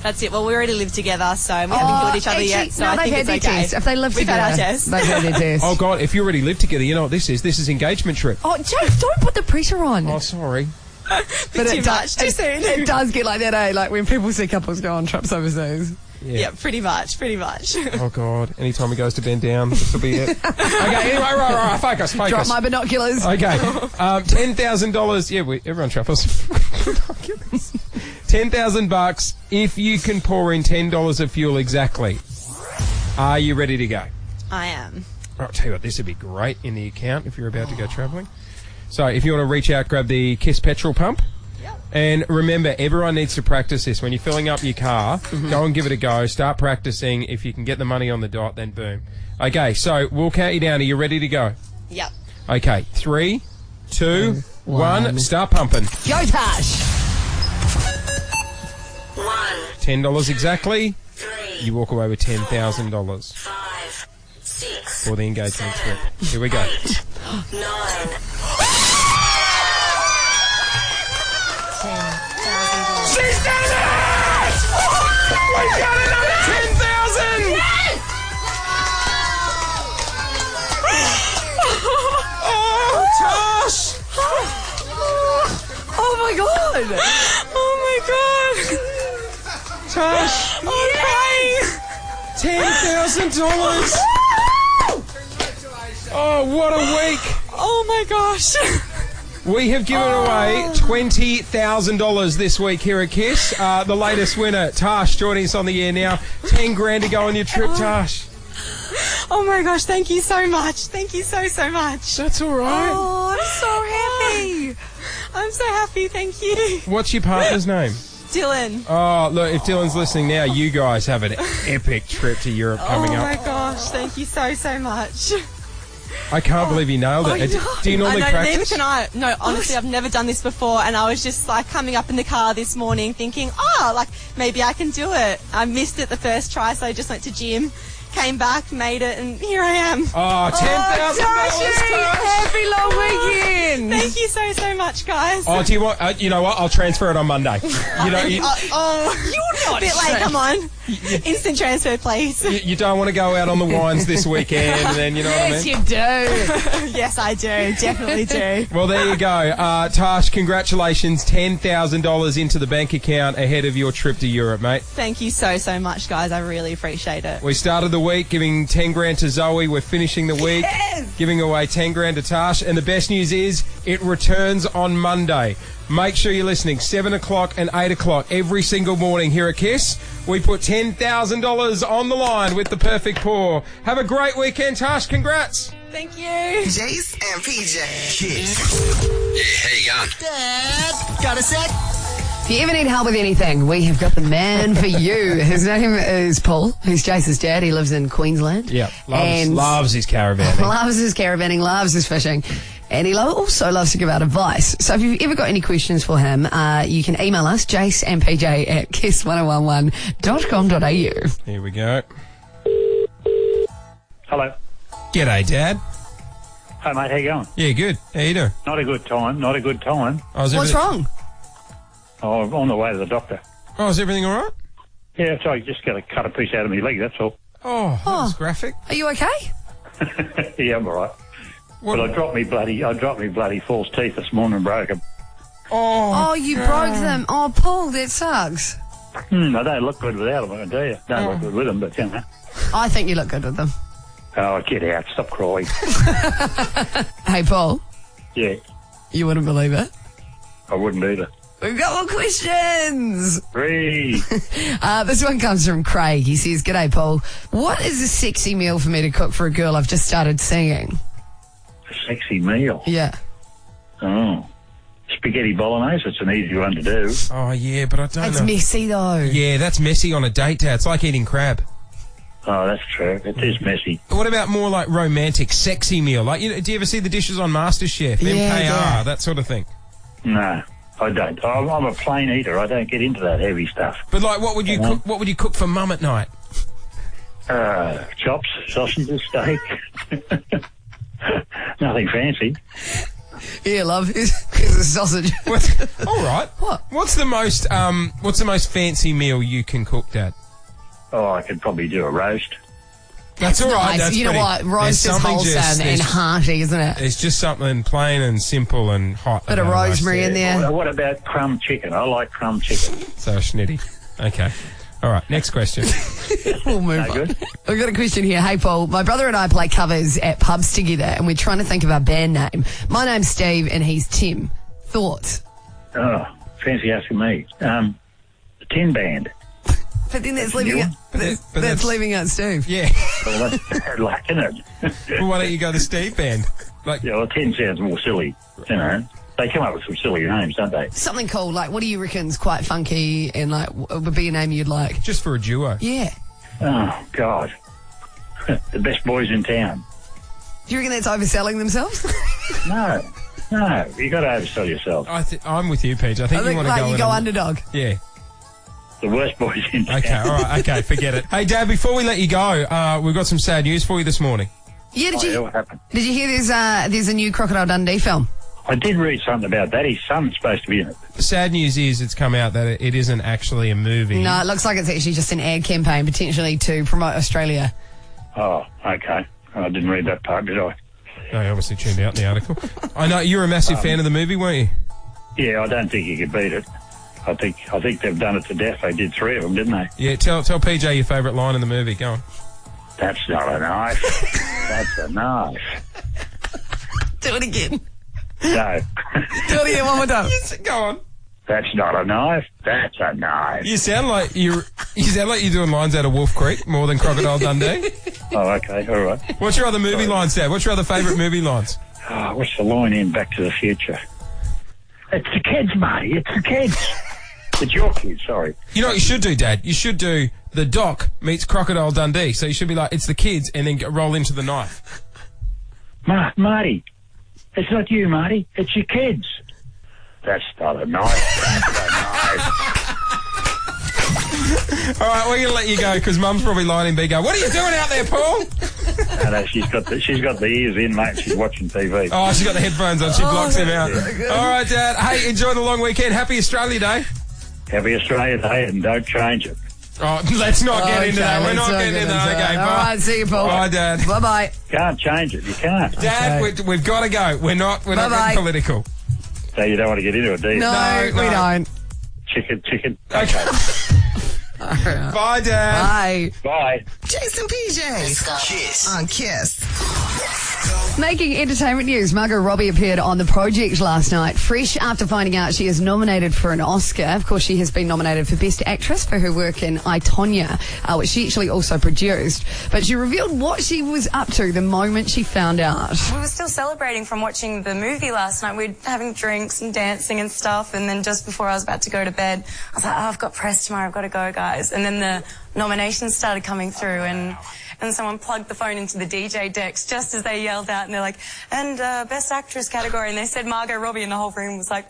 That's it. Well, we already live together, so we haven't killed each other yet. So I think it's okay. Test. If they live We've together, had our test. they've had their test. Oh God! If you already live together, you know what this is? This is engagement trip. Oh, Jake, don't put the pressure on. Oh, sorry. But too much. Too soon. It does get like that, eh? Like when people see couples go on trips overseas. Yeah, pretty much. Oh, God. Anytime he goes to bend down, this will be it. Okay, anyway, right. Focus. Drop my binoculars. Okay. $10,000. Yeah, everyone travels. $10,000 if you can pour in $10 of fuel exactly. Are you ready to go? I am. I'll tell you what, this would be great in the account if you're about to go travelling. So if you want to reach out, grab the Kiss petrol pump. And remember, everyone needs to practice this. When you're filling up your car, go and give it a go. Start practicing. If you can get the money on the dot, then boom. Okay, so we'll count you down. Are you ready to go? Yep. Okay, 3, 2, 1. Start pumping. Go, Tash. $1. $10 exactly. you walk away with $10,000 for the engagement trip. Here we go. 9. She's done it! We got another 10,000! Yes! Oh, Tosh! Oh my god! Oh my god! Tosh! I'm crying! $10,000! Oh, what a week! Oh my gosh! We have given away $20,000 this week here at KISS. The latest winner, Tash, joining us on the air now. 10 grand to go on your trip, Tash. Oh my gosh, thank you so much. Thank you so much. That's all right. Oh, I'm so happy. I'm so happy, thank you. What's your partner's name? Dylan. Oh, look, if Dylan's listening now, you guys have an epic trip to Europe coming Oh up. my gosh, thank you so much. I can't believe you nailed it. Do you normally I know, practice? neither can I. No, honestly, I've never done this before, and I was just like coming up in the car this morning thinking, like maybe I can do it. I missed it the first try, so I just went to gym, came back, made it, and here I am. Oh, $10,000! Happy long weekend! Thank you so much, guys. Oh, do you want? You know what? I'll transfer it on Monday. You know, you're not. A bit late. Come on, instant transfer, please. You don't want to go out on the wines this weekend, and then you know what I mean. Yes, you do. Yes, I do. Definitely do. Well, there you go. Tash, congratulations. $10,000 into the bank account ahead of your trip to Europe, mate. Thank you so much, guys. I really appreciate it. We started the week giving 10 grand to Zoe. We're finishing the week giving away 10 grand to Tash. And the best news is it returns on Monday. Make sure you're listening. 7 o'clock and 8 o'clock every single morning here at KISS. We put $10,000 on the line with the perfect pour. Have a great weekend, Tash. Congrats. Thank you. Jase and PJ. KISS. Yeah, how you going? Dad, got a sec? If you ever need help with anything, we have got the man for you. His name is Paul. He's Jase's dad. He lives in Queensland. Yeah, loves his caravanning. Loves his caravanning, loves his fishing. And he also loves to give out advice. So if you've ever got any questions for him, you can email us, jaseandpj@kiss1011.com.au. Here we go. Hello. G'day, Dad. Hey, mate, how you going? Yeah, good. How you doing? Not a good time. What's wrong? Oh, I'm on the way to the doctor. Oh, is everything all right? Yeah, so I just got to cut a piece out of my leg, that's all. Oh, that's graphic. Are you okay? Yeah, I'm all right. But I dropped me bloody false teeth this morning and broke them. Oh, you broke them. Oh, Paul, that sucks. They don't look good without them, I can tell you. Don't look good with them, but you know. I think you look good with them. Oh, get out. Stop crying. Hey, Paul. Yeah. You wouldn't believe it. I wouldn't either. We've got more questions. 3. This one comes from Craig. He says, "G'day, Paul. What is a sexy meal for me to cook for a girl I've just started seeing?" A sexy meal? Yeah. Oh. Spaghetti bolognese, it's an easy one to do. Oh, yeah, but I don't know. It's messy, though. Yeah, that's messy on a date, Dad. It's like eating crab. Oh, that's true. It is messy. What about more like romantic, sexy meal? Like, do you ever see the dishes on MasterChef, MKR, that sort of thing? No, I don't. I'm a plain eater. I don't get into that heavy stuff. But like, what would you cook? What would you cook for Mum at night? Chops, sausages, steak. Nothing fancy. Yeah, love. Here's a sausage. All right. What? What's the most fancy meal you can cook, Dad? Oh, I could probably do a roast. That's all right. Nice. That's you know what? Roast is wholesome and hearty, isn't it? It's just something plain and simple and hot. Bit of rosemary in there. What about crumb chicken? I like crumb chicken. So schnitty. Okay. All right. Next question. We'll move on. We've got a question here. Hey, Paul. My brother and I play covers at pubs together, and we're trying to think of our band name. My name's Steve, and he's Tim. Thoughts? Oh, fancy asking me. The Tin Band. But then that's leaving out. That's leaving out Steve. Yeah. Well, that's bad luck, isn't it? Well, why don't you go the Steve Band? Yeah, well, Tin sounds more silly. You know, they come up with some silly names, don't they? Something cool. Like, what do you reckon's quite funky and like would be a name you'd like? Just for a duo. Yeah. Oh God, the best boys in town. Do you reckon that's overselling themselves? No, you got to oversell yourself. I'm with you, Peach. I think you want to you go underdog. Yeah. The worst boys in town. Okay, all right, okay, forget it. Hey, Dad, before we let you go, we've got some sad news for you this morning. Yeah, What happened? did you hear there's a new Crocodile Dundee film? I did read something about that. His son's supposed to be in it. The sad news is it's come out that it isn't actually a movie. No, it looks like it's actually just an ad campaign, potentially to promote Australia. Oh, okay. I didn't read that part, did I? No, you obviously tuned out in the article. I know, you were a massive fan of the movie, weren't you? Yeah, I don't think you could beat it. I think they've done it to death. They did 3 of them, didn't they? Yeah, tell PJ your favourite line in the movie. Go on. That's not a knife. That's a knife. Do it again. No. Do it again one more time. Go on. That's not a knife. That's a knife. You sound like you're doing lines out of Wolf Creek more than Crocodile Dundee. Oh, okay. All right. What's your other movie lines, Dad? What's your other favourite movie lines? Oh, what's the line in Back to the Future? It's the kids, Marty. It's the kids. It's your kids, sorry. You know what you should do, Dad? You should do the Doc meets Crocodile Dundee. So you should be like, it's the kids, and then roll into the knife. Marty. It's not you, Marty. It's your kids. That's not a knife. That's a knife. All right, we're going to let you go because Mum's probably lying in bed going, what are you doing out there, Paul? No, she's got the ears in, mate. She's watching TV. Oh, she's got the headphones on. She blocks him out. Yeah. All right, Dad. Hey, enjoy the long weekend. Happy Australia Day. Happy Australia Day, and don't change it. Oh, let's not get into that. We're not getting into that. Okay, all right, see you, Paul. Bye, Dad. Bye-bye. Can't change it. You can't. Dad, we've got to go. We're not getting political. So you don't want to get into it, do you? No, we don't. Chicken. Okay. Bye, Dad. Bye. Jase and PJ. Kiss. On Kiss. Making entertainment news, Margot Robbie appeared on The Project last night, fresh after finding out she is nominated for an Oscar. Of course, she has been nominated for Best Actress for her work in I, Tonya, which she actually also produced. But she revealed what she was up to the moment she found out. We were still celebrating from watching the movie last night. We were having drinks and dancing and stuff, and then just before I was about to go to bed, I was like, oh, I've got press tomorrow, I've got to go, guys. And then the nominations started coming through, and someone plugged the phone into the DJ decks just as they yelled out, and they're like, and Best Actress category, and they said Margot Robbie, and the whole room was like...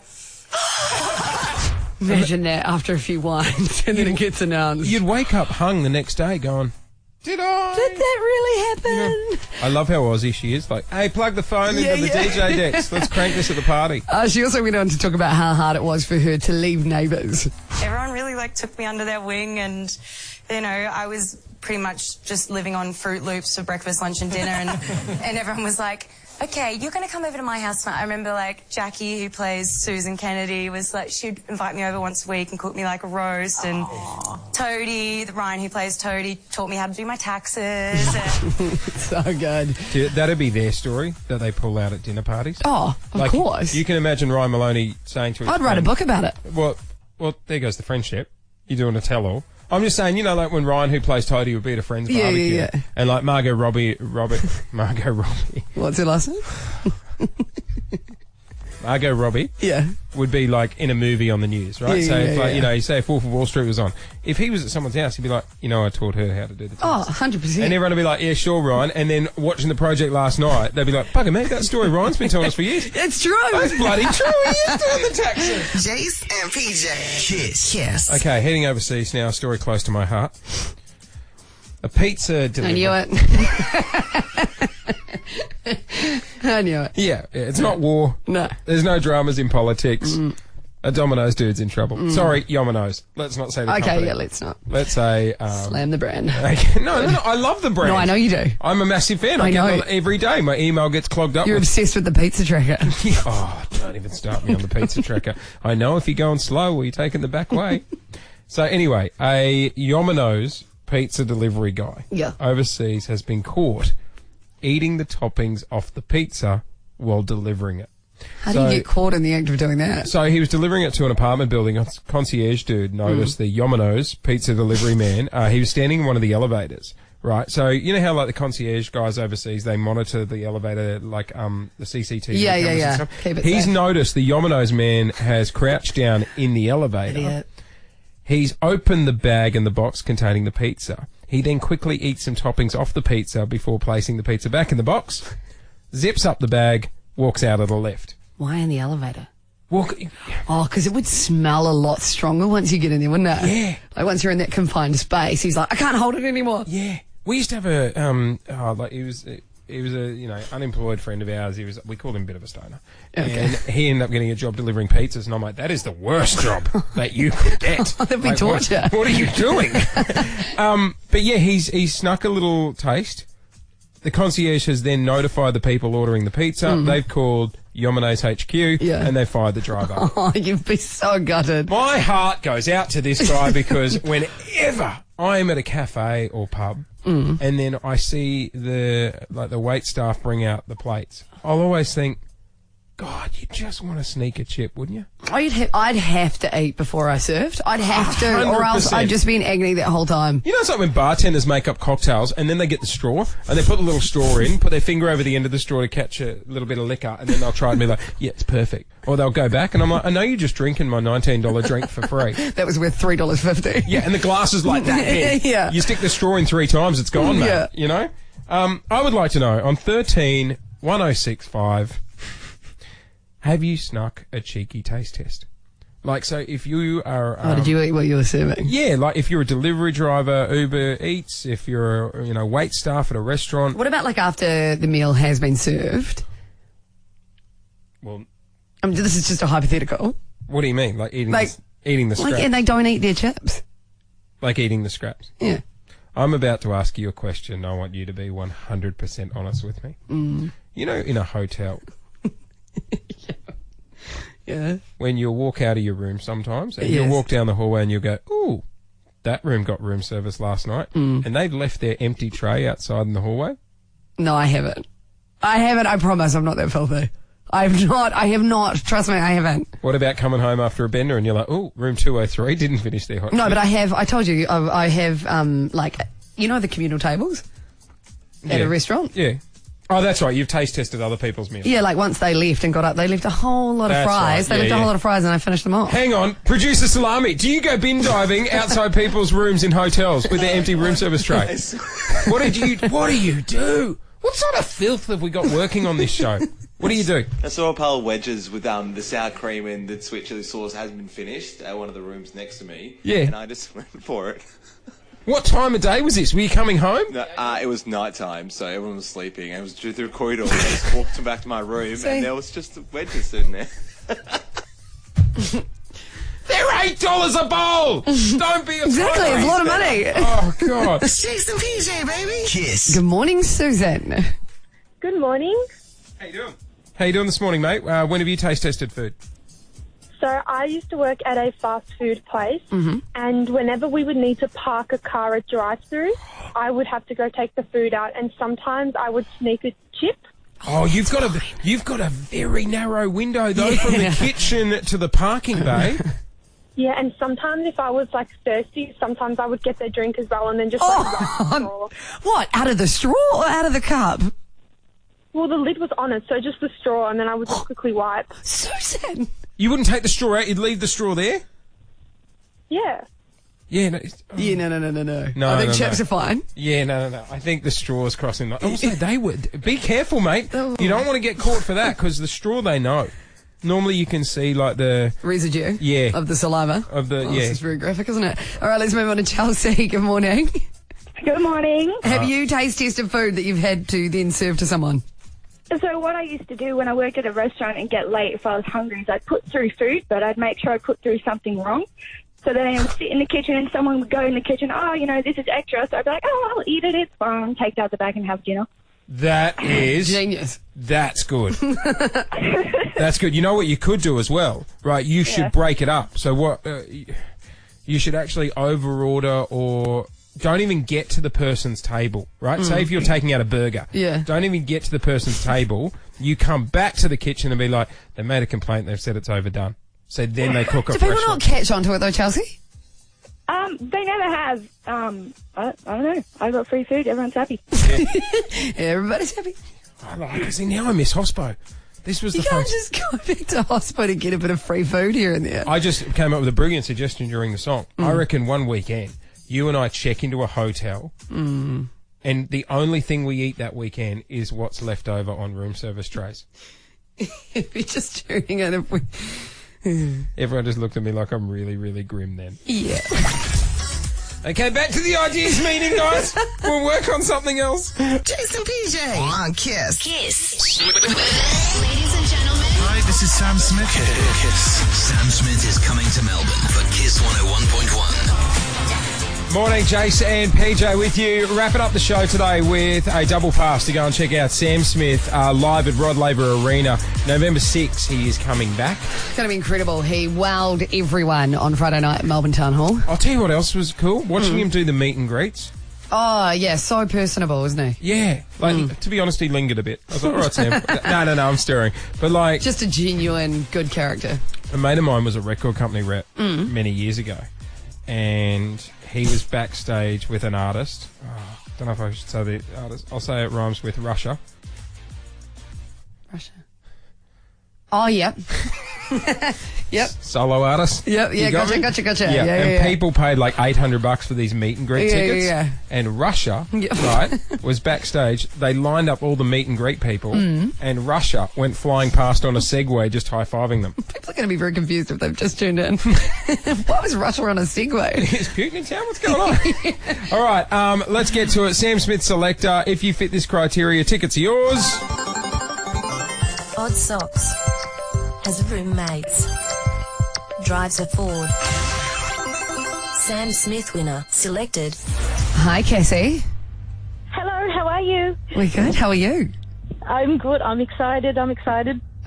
Imagine that after a few wines, and then it gets announced. You'd wake up hung the next day going, Did that really happen? I love how Aussie she is. Like, hey, plug the phone into the DJ decks. Let's crank this at the party. She also went on to talk about how hard it was for her to leave Neighbours. Everyone really took me under their wing, and I was pretty much just living on Fruit Loops for breakfast, lunch and dinner, and everyone was like, okay, you're going to come over to my house tonight. I remember Jackie, who plays Susan Kennedy, was she'd invite me over once a week and cook me a roast, and Toadie, Ryan, who plays Toadie, taught me how to do my taxes. So good. That'd be their story that they pull out at dinner parties. Oh, of course. You can imagine Ryan Maloney saying to his I'd write a book about it. Well, there goes the friendship. You're doing a tell-all. I'm just saying, when Ryan, who plays Toadie, would be at a friend's barbecue. Yeah. And Margot Robbie. What's her last name? Margot Robbie. Yeah. Would be in a movie on the news, right? You say if Wolf of Wall Street was on. If he was at someone's house, he'd be like, I taught her how to do the taxes. Oh, 100%. And everyone would be like, yeah, sure, Ryan. And then watching The Project last night, they'd be like, bugger me, that story Ryan's been telling us for years. It's true. That's bloody true. He is doing the taxes. Jase and PJ. Kiss. Okay, heading overseas now, a story close to my heart. A pizza delivery. I knew it. I knew it. Yeah, it's not war. No. There's no dramas in politics. A Domino's dude's in trouble. Sorry, Yomino's. Let's not say the company. Okay, yeah, let's not. Let's say... Slam the brand. Okay. No, I love the brand. No, I know you do. I'm a massive fan. I know. get them every day. My email gets clogged up. You're obsessed with the pizza tracker. Oh, don't even start me on the pizza tracker. I know if you're going slow or you're taking the back way. So anyway, a Yomino's pizza delivery guy overseas has been caught eating the toppings off the pizza while delivering it. How do you get caught in the act of doing that? So he was delivering it to an apartment building. A concierge dude noticed the Yomino's pizza delivery man. He was standing in one of the elevators, right? So you know how the concierge guys overseas, they monitor the elevator, the CCTV cameras and stuff? Keep it He's safe. noticed the Yomino's man has crouched down in the elevator. Idiot. He's opened the bag and the box containing the pizza. He then quickly eats some toppings off the pizza before placing the pizza back in the box, zips up the bag, walks out of the lift. Why in the elevator? Well, because it would smell a lot stronger once you get in there, wouldn't it? Yeah. Like once you're in that confined space, he's like, I can't hold it anymore. Yeah. We used to have a he was a unemployed friend of ours. We called him a bit of a stoner, and he ended up getting a job delivering pizzas. And I'm like, that is the worst job that you could get. That'd be torture. What are you doing? But yeah, he's snuck a little taste. The concierge has then notified the people ordering the pizza. They've called Yomane's HQ, and they fired the driver. Oh, you'd be so gutted. My heart goes out to this guy because whenever I'm at a cafe or pub, and then I see the wait staff bring out the plates, I'll always think, God, you just want to sneak a chip, wouldn't you? I'd have to eat before I served. I'd have to, 100%. or else I'd just be in agony that whole time. You know, it's like when bartenders make up cocktails and then they get the straw and they put the little straw in, put their finger over the end of the straw to catch a little bit of liquor, and then they'll try it and be like, yeah, it's perfect. Or they'll go back and I'm like, I know you're just drinking my $19 drink for free. That was worth $3.50. Yeah, and the glass is like that big. Yeah. You stick the straw in 3 times, it's gone, mate. Yeah. You know? I would like to know, on 13-1065, have you snuck a cheeky taste test? Like, so if you are... did you eat what you were serving? Yeah, like if you're a delivery driver, Uber Eats, if you're, wait staff at a restaurant. What about, like, after the meal has been served? Well... this is just a hypothetical. What do you mean? Like eating the scraps? Like, and they don't eat their chips. Like eating the scraps? Yeah. I'm about to ask you a question. I want you to be 100% honest with me. You know, in a hotel... Yeah. When you walk out of your room sometimes, and you'll walk down the hallway and you'll go, ooh, that room got room service last night, and they've left their empty tray outside in the hallway. No, I haven't. I promise I'm not that filthy. I have not. Trust me, I haven't. What about coming home after a bender and you're like, ooh, room 203 didn't finish their hot No, tea. but I have. I told you, I have, like, you know the communal tables at a restaurant? Yeah. Oh, that's right. You've taste tested other people's meals. Yeah, like once they left and got up, they left a whole lot of fries. Right. They left a whole lot of fries and I finished them off. Hang on. Producer Salami, do you go bin diving outside people's rooms in hotels with their empty room service tray? What do you do? What sort of filth have we got working on this show? What do you do? I saw a pile of wedges with the sour cream and the sweet chili sauce hasn't been finished at one of the rooms next to me. Yeah. And I just went for it. What time of day was this? Were you coming home? No, it was night time, so everyone was sleeping. I was through the corridor. I just walked back to my room, and there was just wedges sitting there. They're $8 a bowl! Don't be a Exactly, it's a lot of money. Oh, God. It's Jase and PJ, baby. Kiss. Good morning, Susan. Good morning. How you doing? How you doing this morning, mate? When have you taste tested food? So I used to work at a fast food place, and whenever we would need to park a car at drive-thru, I would have to go take the food out, and sometimes I would sneak a chip. Oh, you've got a very narrow window though, from the kitchen to the parking bay. Yeah, and sometimes if I was like thirsty, sometimes I would get their drink as well, and then just like wipe the straw. What? Out of the straw or out of the cup? Well, the lid was on it, so just the straw, and then I would just quickly wipe. Susan. You wouldn't take the straw out, you'd leave the straw there? Yeah. Yeah, no. Yeah, no. No, I think no, chips no. are fine. Yeah, no. I think the straw's crossing the... Also, they would... Be careful, mate. You don't want to get caught for that, because the straw, they know. Normally you can see, like, the... Residue? Yeah. Of the saliva? Of the... This is very graphic, isn't it? All right, let's move on to Chelsea. Good morning. Good morning. Have you taste tested food that you've had to then serve to someone? So what I used to do when I worked at a restaurant and get late if I was hungry is I'd put through food, but I'd make sure I put through something wrong. So then I would sit in the kitchen and someone would go in the kitchen, this is extra. So I'd be like, I'll eat it, it's fine. Take it out the bag and have dinner. That is... Genius. That's good. That's good. You know what you could do as well? Right, you should break it up. So what... you should actually overorder or... Don't even get to the person's table, right? Say if you're taking out a burger. Yeah. Don't even get to the person's table. You come back to the kitchen and be like, they made a complaint, they've said it's overdone. So then they cook it Do people freshly. not catch on to it though, Chelsea? They never have. I don't know. I got free food. Everyone's happy. Everybody's happy. I like it. See, now I miss hospo. This was You the can't fun. just go back to hospital to get a bit of free food here and there. I just came up with a brilliant suggestion during the song. I reckon one weekend, you and I check into a hotel, and the only thing we eat that weekend is what's left over on room service trays. We're just tuning in if we... Everyone just looked at me like I'm really, really grim then. Yeah. Okay, back to the ideas meeting, guys. We'll work on something else. Jase and PJ on Kiss. Kiss. Ladies and gentlemen. Hi, this is Sam Smith. Kiss. Sam Smith is coming to Melbourne for Kiss 101.1. Morning, Jase and PJ with you. Wrapping up the show today with a double pass to go and check out Sam Smith live at Rod Laver Arena. November 6th, he is coming back. It's going to be incredible. He wowed everyone on Friday night at Melbourne Town Hall. I'll tell you what else was cool. Watching him do the meet and greets. Oh, yeah, so personable, isn't he? Yeah. Like, to be honest, he lingered a bit. I was like, all right, Sam. No, I'm stirring. But like... Just a genuine good character. A mate of mine was a record company rep many years ago. And he was backstage with an artist. Oh, don't know if I should say the artist. I'll say it rhymes with Russia. Russia. Oh, yeah. Yep. Solo artist. Yep, yeah, gotcha. Yeah, and people paid like $800 for these meet and greet tickets. Yeah. And Russia, right, was backstage. They lined up all the meet and greet people, and Russia went flying past on a Segway, just high-fiving them. People are going to be very confused if they've just tuned in. Why was Russia on a Segway? Is Putin in town? What's going on? All right, let's get to it. Sam Smith Selector. If you fit this criteria, tickets are yours. Odd Socks. Has roommates. Drives a Ford. Sam Smith winner. Selected. Hi, Cassie. Hello, how are you? We're good. How are you? I'm good. I'm excited.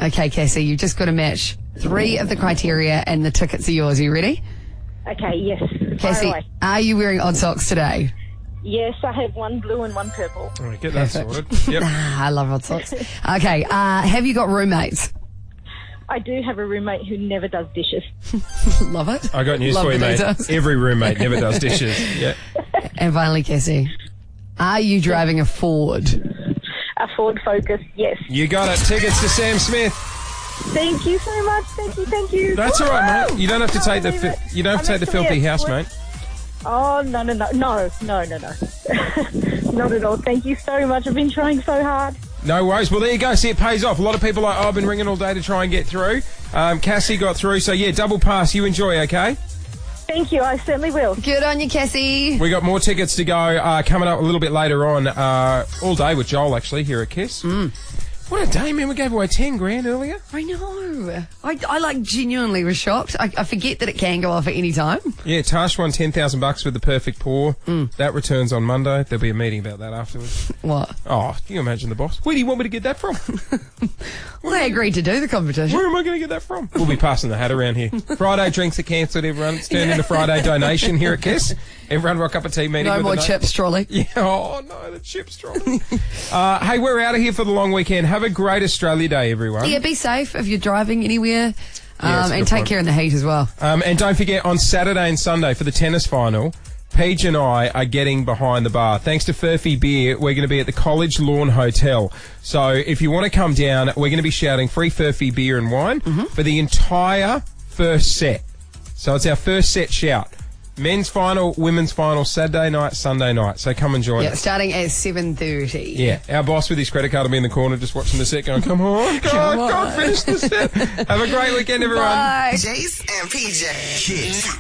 Okay, Cassie, you've just got to match 3 of the criteria and the tickets are yours. Are you ready? Okay, yes. Cassie, Fire away. are you wearing odd socks today? Yes, I have one blue and one purple. All right, get that sorted. Yep. I love odd socks. Okay, have you got roommates? I do have a roommate who never does dishes. Love it. I got news Love for you, that he mate. does. Every roommate never does dishes. Yeah. And finally, Cassie, are you driving a Ford? A Ford Focus, yes. You got it. Tickets to Sam Smith. Thank you so much. Thank you. That's all right, mate. You don't have to take the filthy house, Ford. mate. Oh, no. Not at all. Thank you so much. I've been trying so hard. No worries. Well, there you go. See, it pays off. A lot of people are like, I've been ringing all day to try and get through. Cassie got through. So, yeah, double pass. You enjoy, okay? Thank you. I certainly will. Good on you, Cassie. We got more tickets to go coming up a little bit later on. All day with Joel, actually, here at Kiss. What a day, man. We gave away 10 grand earlier. I know. I like genuinely was shocked. I forget that it can go off at any time. Yeah, Tash won $10,000 with the perfect pour. That returns on Monday. There'll be a meeting about that afterwards. What? Oh, can you imagine the boss? Where do you want me to get that from? Well, they agreed to do the competition. Where am I going to get that from? We'll be passing the hat around here. Friday drinks are cancelled, everyone. It's turned into Friday donation here at Kiss. Everyone rock up a tea meeting. No more chips trolley. Yeah, oh no, the chips trolley. Hey, we're out of here for the long weekend. Have a great Australia Day, everyone. Yeah, be safe if you're driving anywhere. Yeah, and take care in the heat as well. And don't forget, on Saturday and Sunday for the tennis final, Paige and I are getting behind the bar. Thanks to Furphy Beer, we're going to be at the College Lawn Hotel. So if you want to come down, we're going to be shouting free Furphy Beer and wine for the entire first set. So it's our first set shout. Men's final, women's final, Saturday night, Sunday night. So come and join us. Starting at 7:30. Yeah, our boss with his credit card will be in the corner just watching the set going, come on, God, finish the set. Have a great weekend, everyone. Bye. Jase and PJ. Kiss.